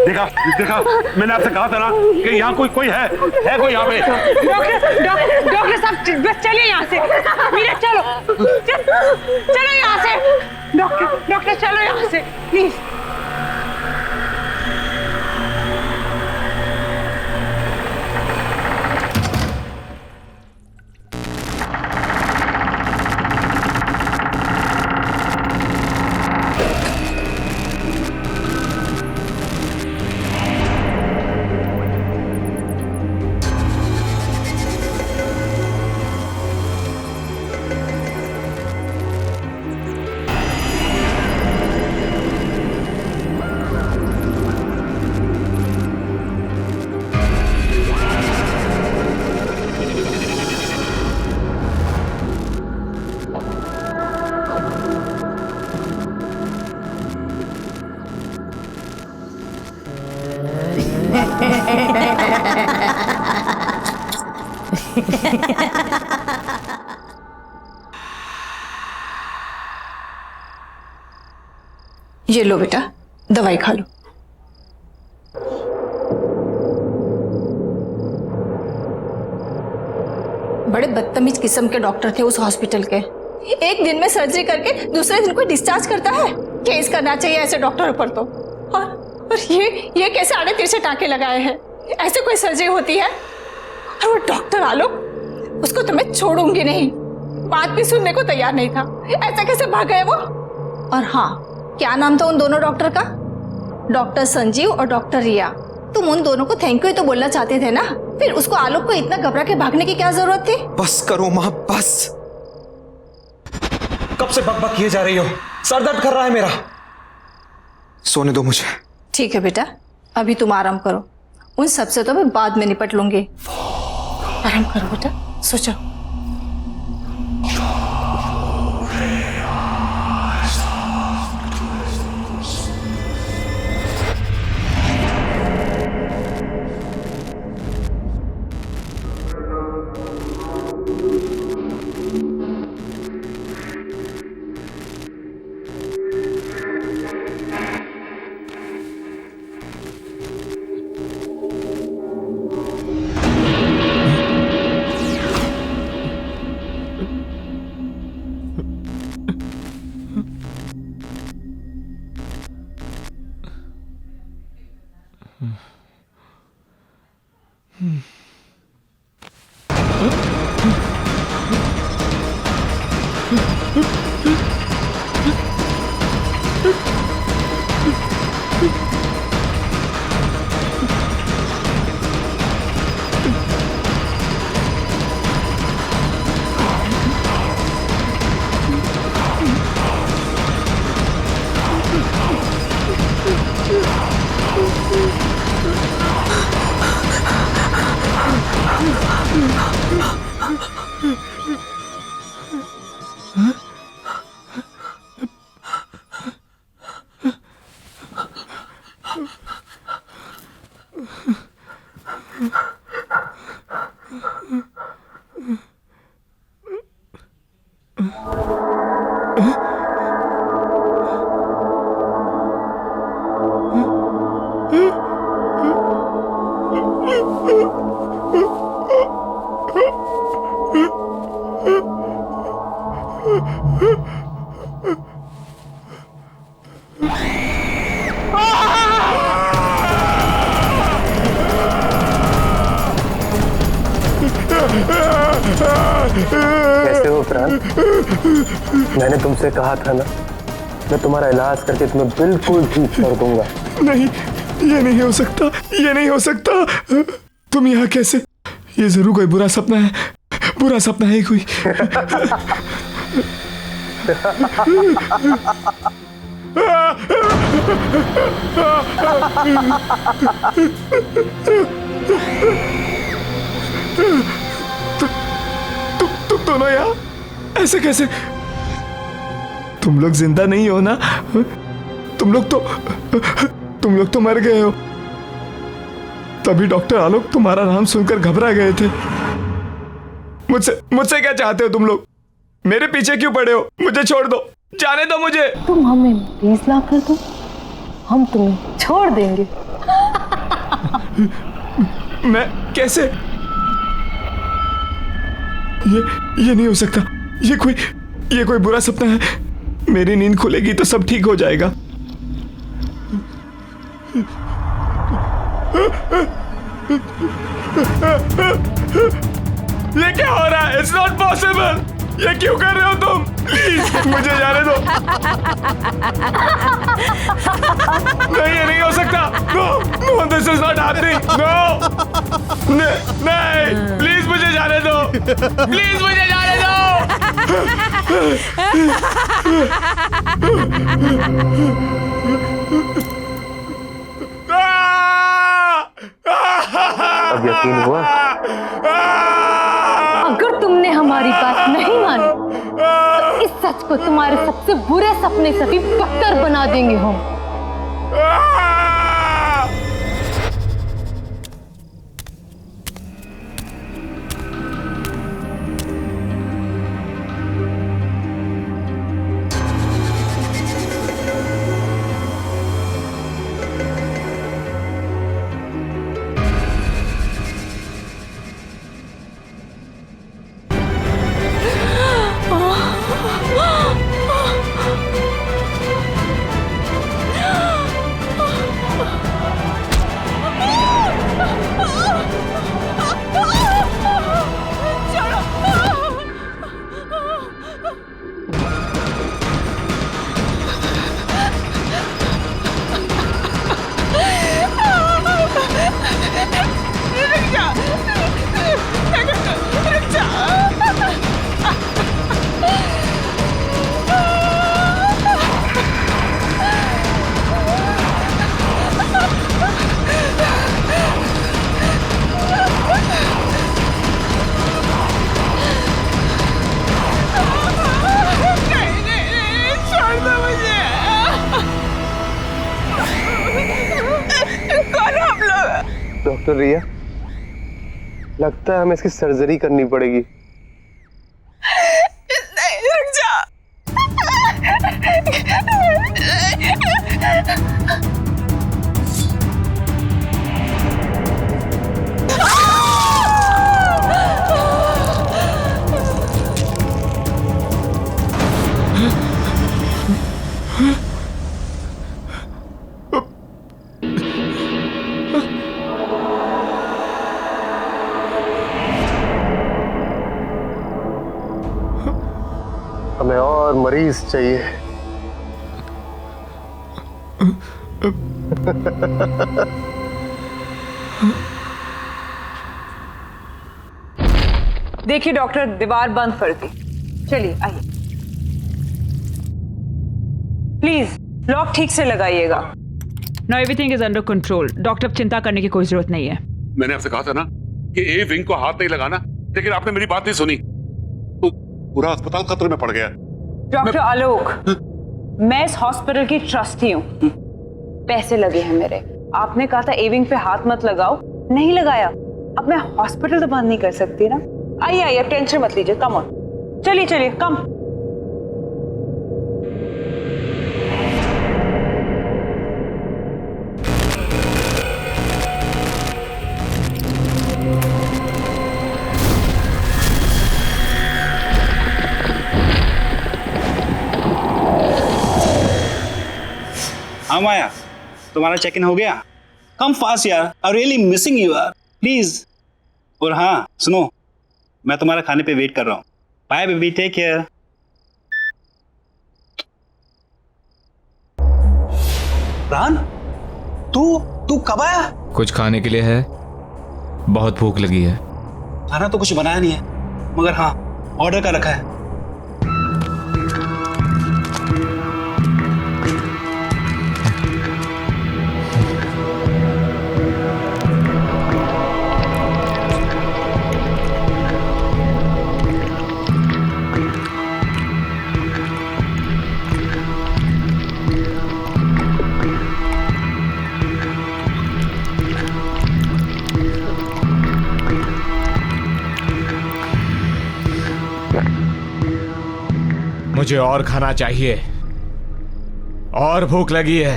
देखा देखा, मैंने आपसे कहा था ना कि यहाँ कोई है कोई यहाँ पे। डॉक्टर साहब बस चलिए यहाँ से। मीरा चलो, चलो यहाँ से। डॉक्टर चलो यहाँ से प्लीज। ये लो बेटा, दवाई खा लो। बड़े बदतमीज किस्म के डॉक्टर थे उस हॉस्पिटल के। एक दिन में सर्जरी करके दूसरे दिन को डिस्चार्ज करता है। केस करना चाहिए ऐसे डॉक्टरों पर तो। और ये कैसे आड़े तिरछे टाँके लगाए हैं? ऐसे कोई सर्जरी होती है? और वो डॉक्टर आलोक, उसको तो मैं छोड़ूंगी नहीं। बात भी सुनने को तैयार नहीं था। ऐसा कैसे भाग गए वो? और हाँ, क्या नाम था उन दोनों डॉक्टर का? डॉक्टर संजीव और डॉक्टर रिया। तुम उन दोनों को थैंक यू तो बोलना चाहते थे ना, फिर उसको आलोक को इतना घबरा के भागने की क्या जरूरत थी? बस करो माँ, बस। कब से बकबक किए जा रही हो? सर दर्द कर रहा है मेरा। सोने दो मुझे। ठीक है बेटा, अभी तुम आराम करो। उन सबसे तो मैं बाद में निपट लूंगी। आराम करो बेटा, सो जाओ। कैसे हो प्राण? मैंने तुमसे कहा था ना, मैं तुम्हारा इलाज करके तुम्हें बिल्कुल ठीक कर दूंगा। नहीं, ये नहीं हो सकता, ये नहीं हो सकता। तुम यहाँ कैसे? ये जरूर कोई बुरा सपना है, बुरा सपना है कोई। तुम दोनों यहाँ ऐसे कैसे? तुम लोग जिंदा नहीं हो ना? तुम लोग तो मर गए हो। तभी डॉक्टर आलोक तुम्हारा नाम सुनकर घबरा गए थे। मुझसे क्या चाहते हो तुम लोग? मेरे पीछे क्यों पड़े हो? मुझे छोड़ दो, जाने दो मुझे। तुम हमें 20 लाख कर दो, हम तुम्हें छोड़ देंगे। मैं कैसे? ये नहीं हो सकता। ये कोई बुरा सपना है। मेरी नींद खुलेगी तो सब ठीक हो जाएगा। ये क्या हो रहा है? It's not possible। ये क्यों कर रहे हो तुम? प्लीज मुझे जाने दो। नहीं, ये नहीं हो सकता। No, this is not happening। No, नहीं, प्लीज मुझे जाने दो। प्लीज मुझे जाने दो। अब यकीन हुआ? अगर तुमने हमारी बात नहीं मानी तो इस सच को तुम्हारे सबसे बुरे सपने से भी बदतर बना देंगे हम। डॉक्टर रिया, लगता है हमें इसकी सर्जरी करनी पड़ेगी। नहीं, रुक जा। हमें और मरीज चाहिए। देखिए डॉक्टर, दीवार बंद कर दी। चलिए आइए, प्लीज लॉक ठीक से लगाइएगा। No, everything is under control. Doctor, अब चिंता करने की कोई जरूरत नहीं है। मैंने आपसे कहा था ना कि ए विंग को हाथ नहीं लगाना, लेकिन आपने मेरी बात नहीं सुनी तो पूरा अस्पताल खतरे में पड़ गया। डॉक्टर आलोक, मैं इस हॉस्पिटल की ट्रस्टी हूँ, पैसे लगे हैं मेरे। आपने कहा था ए विंग पे हाथ मत लगाओ, नहीं लगाया। अब मैं हॉस्पिटल तो बंद नहीं कर सकती ना। आइए आइए, टेंशन मत लीजिए, कम ऑन, चलिए चलिए, कम। हाँ माया, तुम्हारा चेक इन हो गया? कम फास्ट यार, आई रियली मिसिंग यू यार, प्लीज। और हाँ सुनो, मैं तुम्हारा खाने पे वेट कर रहा हूँ। Bye baby, take care. रान, तू कब आया? कुछ खाने के लिए है? बहुत भूख लगी है। खाना तो कुछ बनाया नहीं है, मगर हाँ ऑर्डर कर रखा है। मुझे और खाना चाहिए, और भूख लगी है।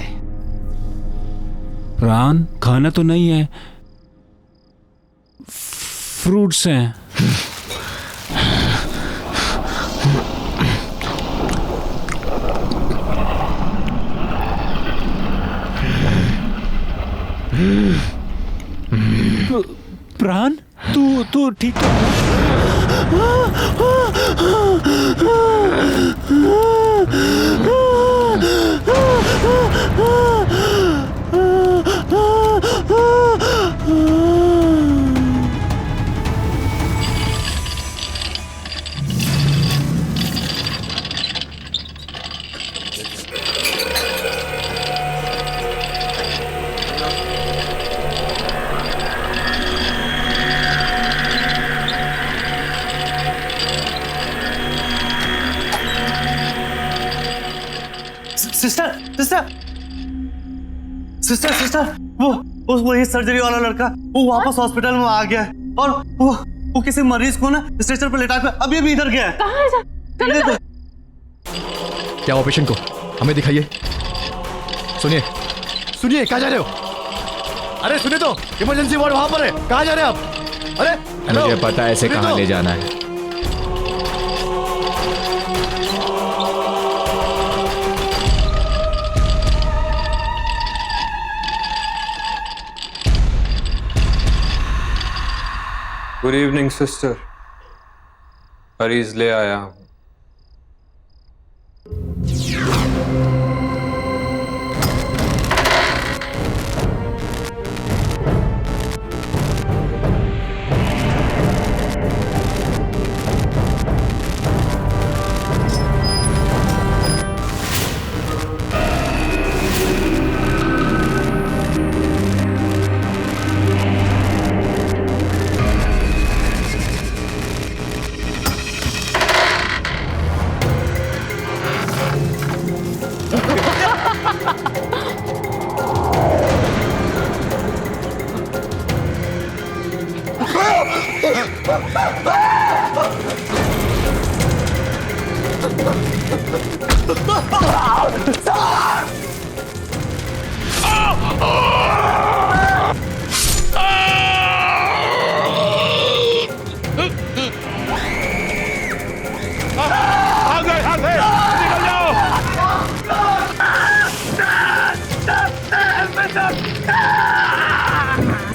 प्राण खाना तो नहीं है, फ्रूट्स हैं। प्राण तू ठीक सिस्टर सिस्टर सिस्टर सिस्टर वो ये सर्जरी वाला लड़का वो वापस हॉस्पिटल में आ गया है और वो किसी मरीज को ना स्ट्रेचर पर लेटा के अभी अभी इधर गया है। कहाँ है सर? चलो क्या हुआ पेशेंट को? हमें दिखाइए। सुनिए सुनिए, कहाँ जा रहे हो? अरे सुनिए तो, इमरजेंसी वार्ड वहां पर है, कहाँ जा रहे हैं आप? अरे मुझे पता है इसे कहाँ ले जाना है। गुड इवनिंग सिस्टर, मरीज ले आया हूं।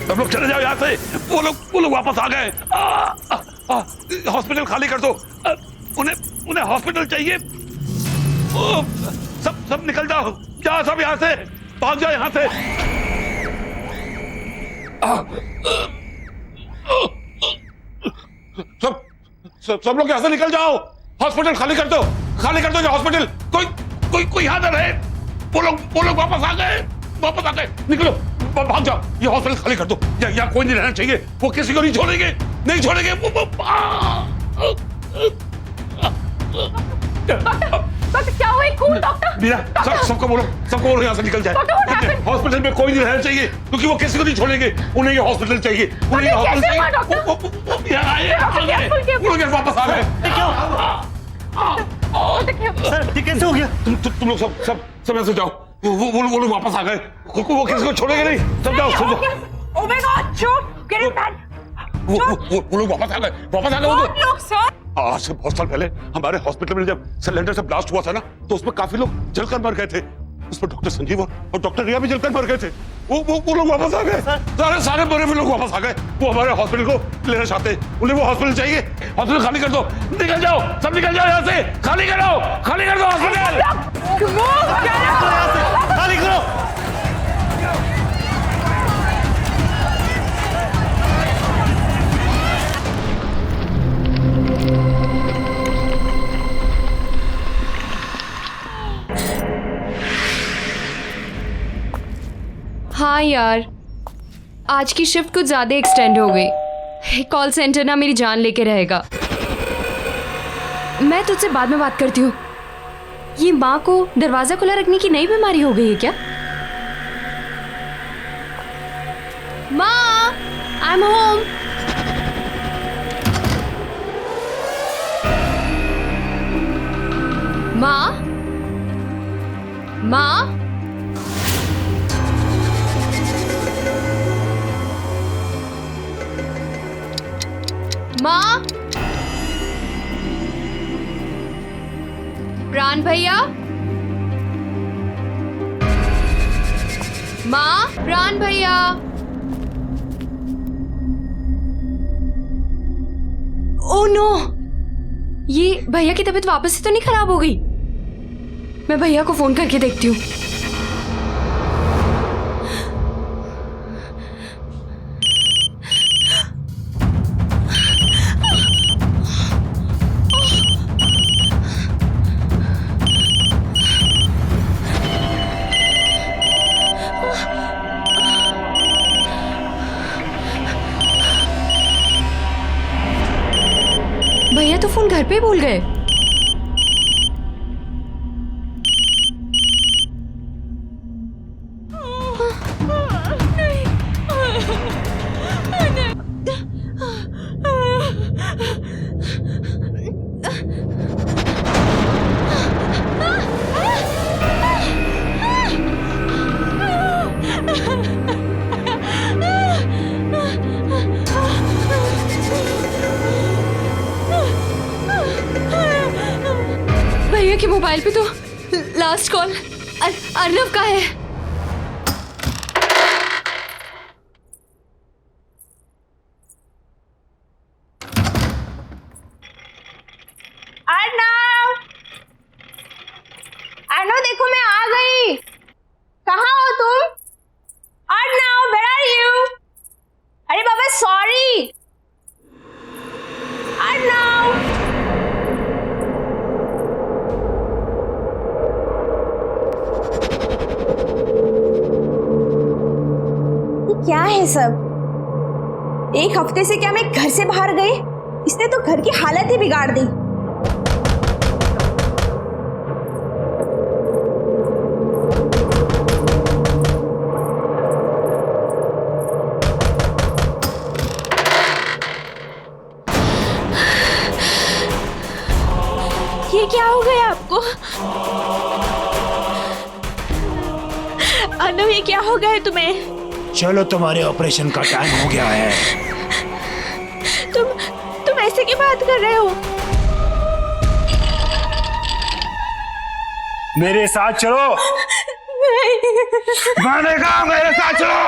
सब लोग चले जाओ यहाँ से। वो लोग वापस आ गए। हॉस्पिटल खाली कर दो। उन्हें हॉस्पिटल चाहिए। सब निकल जाओ, जाओ सब यहाँ से, भाग जाओ यहाँ से। सब लोग यहाँ से निकल जाओ। हॉस्पिटल खाली कर दो, खाली कर दो ये हॉस्पिटल। कोई यहाँ ना रहे। वो लोग वापस आ गए। निकलो, भाग जाओ। ये हॉस्पिटल खाली कर दो। यहाँ कोई नहीं रहना चाहिए। वो किसी को नहीं छोड़ेंगे। डॉक्टर क्या हुआ? कौन डॉक्टर? मीरा, सबको बोलो यहाँ से निकल जाए। हॉस्पिटल में कोई नहीं रहना चाहिए क्योंकि वो किसी को नहीं छोड़ेंगे। उन्हें ये हॉस्पिटल चाहिए। वो लोग वापस आ गए। सर ये कैसे हो गया? तुम लोग सब यहाँ से जाओ। वो लोग वापस आ गए। वो किसी को छोड़ेंगे नहीं। सब जाओ। Oh my God, चुप! Get it back! वो लोग वापस आ गए। कौन लोग सर? आज से बहुत साल पहले हमारे हॉस्पिटल में जब सिलेंडर से ब्लास्ट हुआ था ना, तो उसमें काफी लोग जलकर मर गए थे। उसमें डॉक्टर संजीव और डॉक्टर रिया भी जलकर मर गए थे। वो लोग वापस आ गए। सारे मरे हुए लोग वापस आ गए। वो हमारे हॉस्पिटल को लेना चाहते हैं। उन्हें वो हॉस्पिटल चाहिए। हॉस्पिटल खाली कर दो। निकल जाओ, सब निकल जाओ यहाँ से। खाली कर दो हॉस्पिटल। खाली करो। हाँ यार, आज की शिफ्ट कुछ ज्यादा एक्सटेंड हो गई। कॉल सेंटर ना मेरी जान लेके रहेगा। मैं तुझसे बाद में बात करती हूँ। ये माँ को दरवाजा खुला रखने की नई बीमारी हो गई है क्या? माँ, आई एम होम। माँ, माँ, माँ, प्राण भैया, माँ, प्राण भैया। ओह नो, ये भैया की तबीयत वापस से तो नहीं खराब हो गई? मैं भैया को फोन करके देखती हूँ। भैया तो फोन घर पे भूल गए। भैया के मोबाइल पे तो लास्ट कॉल अर्नव का है। अर्नव, अर्नव देखो मैं आ गई। कहाँ हो तुम? Arnav, where are you? अरे बाबा सॉरी। अर्नव, क्या है सब? एक हफ्ते से क्या मैं घर से बाहर गई? इसने तो घर की हालत ही बिगाड़ दी। ये क्या हो गया आपको? अर्नव, ये क्या हो गया है तुम्हें? चलो, तुम्हारे ऑपरेशन का टाइम हो गया है। तुम ऐसे की बात कर रहे हो? मेरे साथ चलो। नहीं। मैंने कहा मेरे साथ चलो।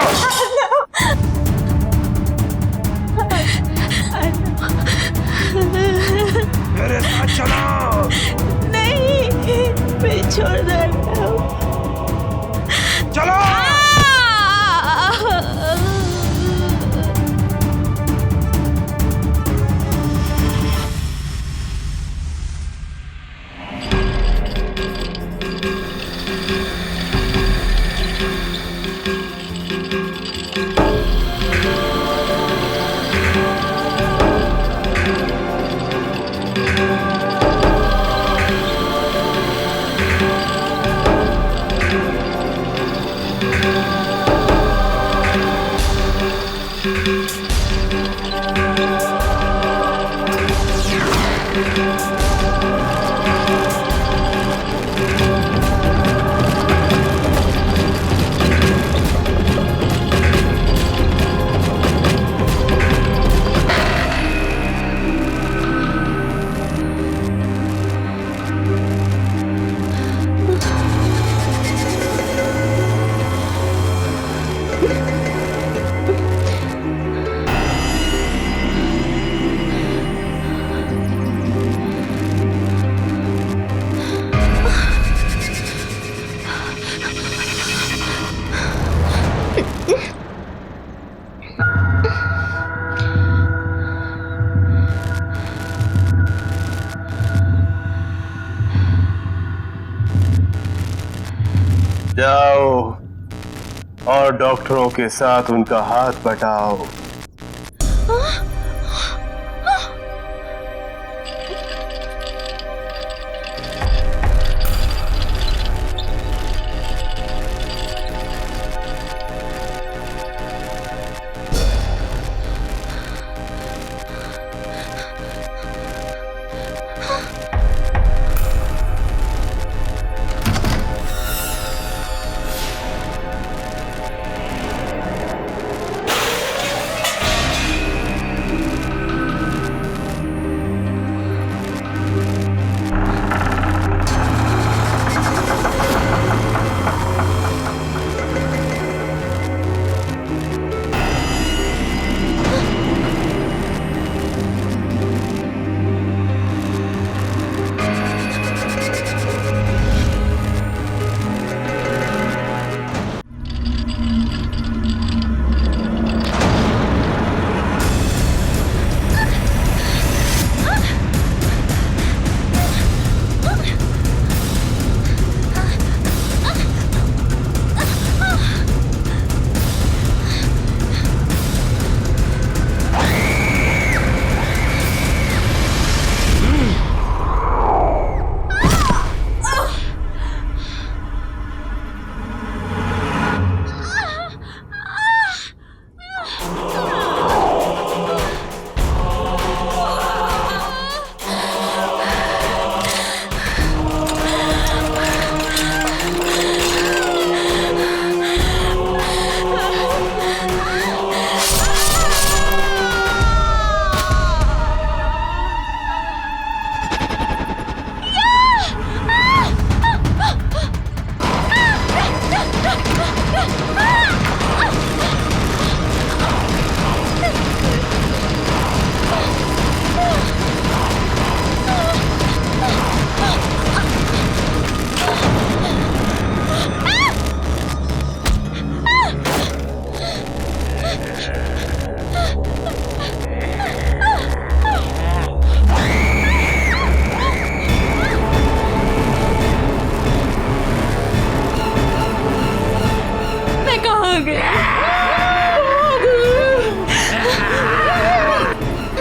मेरे साथ चलो। नहीं, मैं छोड़ दे। चलो। जाओ और डॉक्टरों के साथ उनका हाथ बटाओ।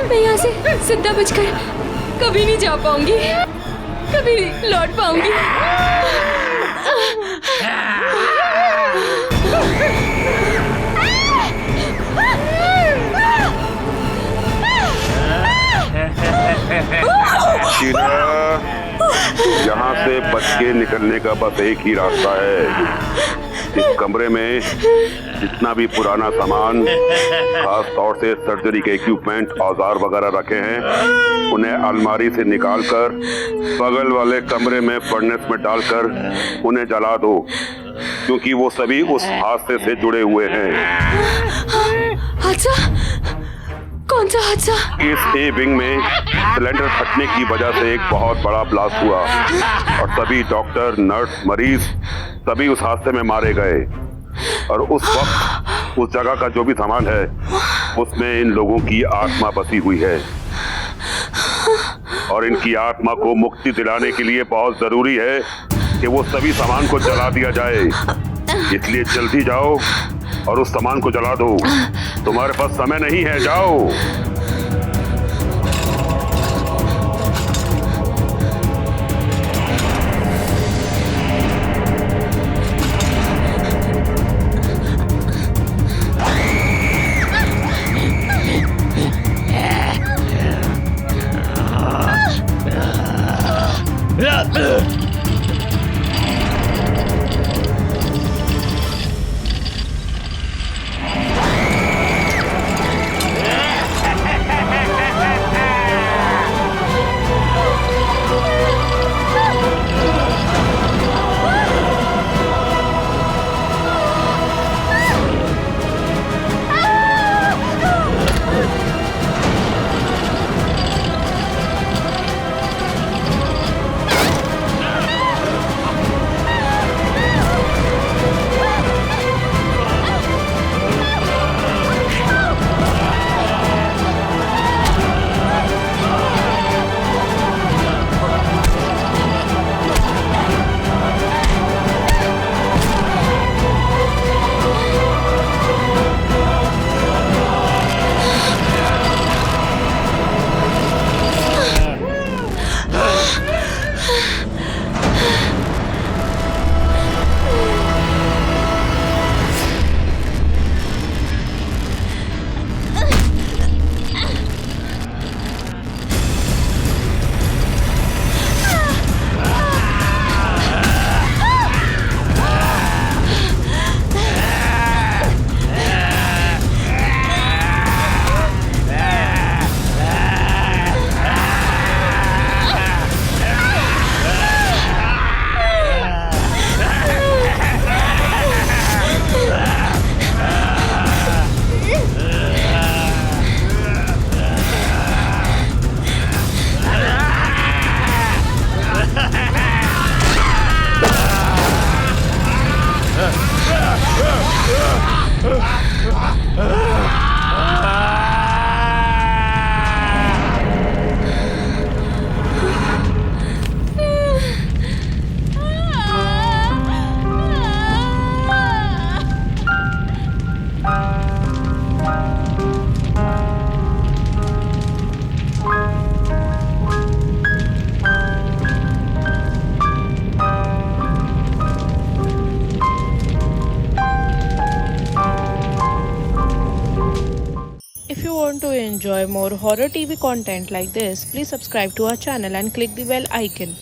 मैं यहाँ से जिंदा बचकर कभी नहीं जा पाऊंगी, कभी नहीं लौट पाऊंगी। शीला, यहाँ से बच के निकलने का बस एक ही रास्ता है। इस कमरे में जितना भी पुराना सामान, खास तौर से सर्जरी के इक्विपमेंट, औजार वगैरह रखे हैं, उन्हें अलमारी से निकालकर बगल वाले कमरे में फर्नेस में डालकर उन्हें जला दो, क्योंकि वो सभी उस हादसे से जुड़े हुए हैं। हादसा? कौन सा हादसा? इस ए विंग में सिलेंडर फटने की वजह से एक बहुत बड़ा ब्लास्ट हुआ और सभी डॉक्टर, नर्स, मरीज सभी उस हादसे में मारे गए। और उस वक्त उस जगह का जो भी सामान है उसमें इन लोगों की आत्मा बसी हुई है और इनकी आत्मा को मुक्ति दिलाने के लिए बहुत जरूरी है कि वो सभी सामान को जला दिया जाए। इसलिए जल्दी जाओ और उस सामान को जला दो। तुम्हारे पास समय नहीं है, जाओ। If you want to enjoy more horror TV content like this, please subscribe to our channel and click the bell icon.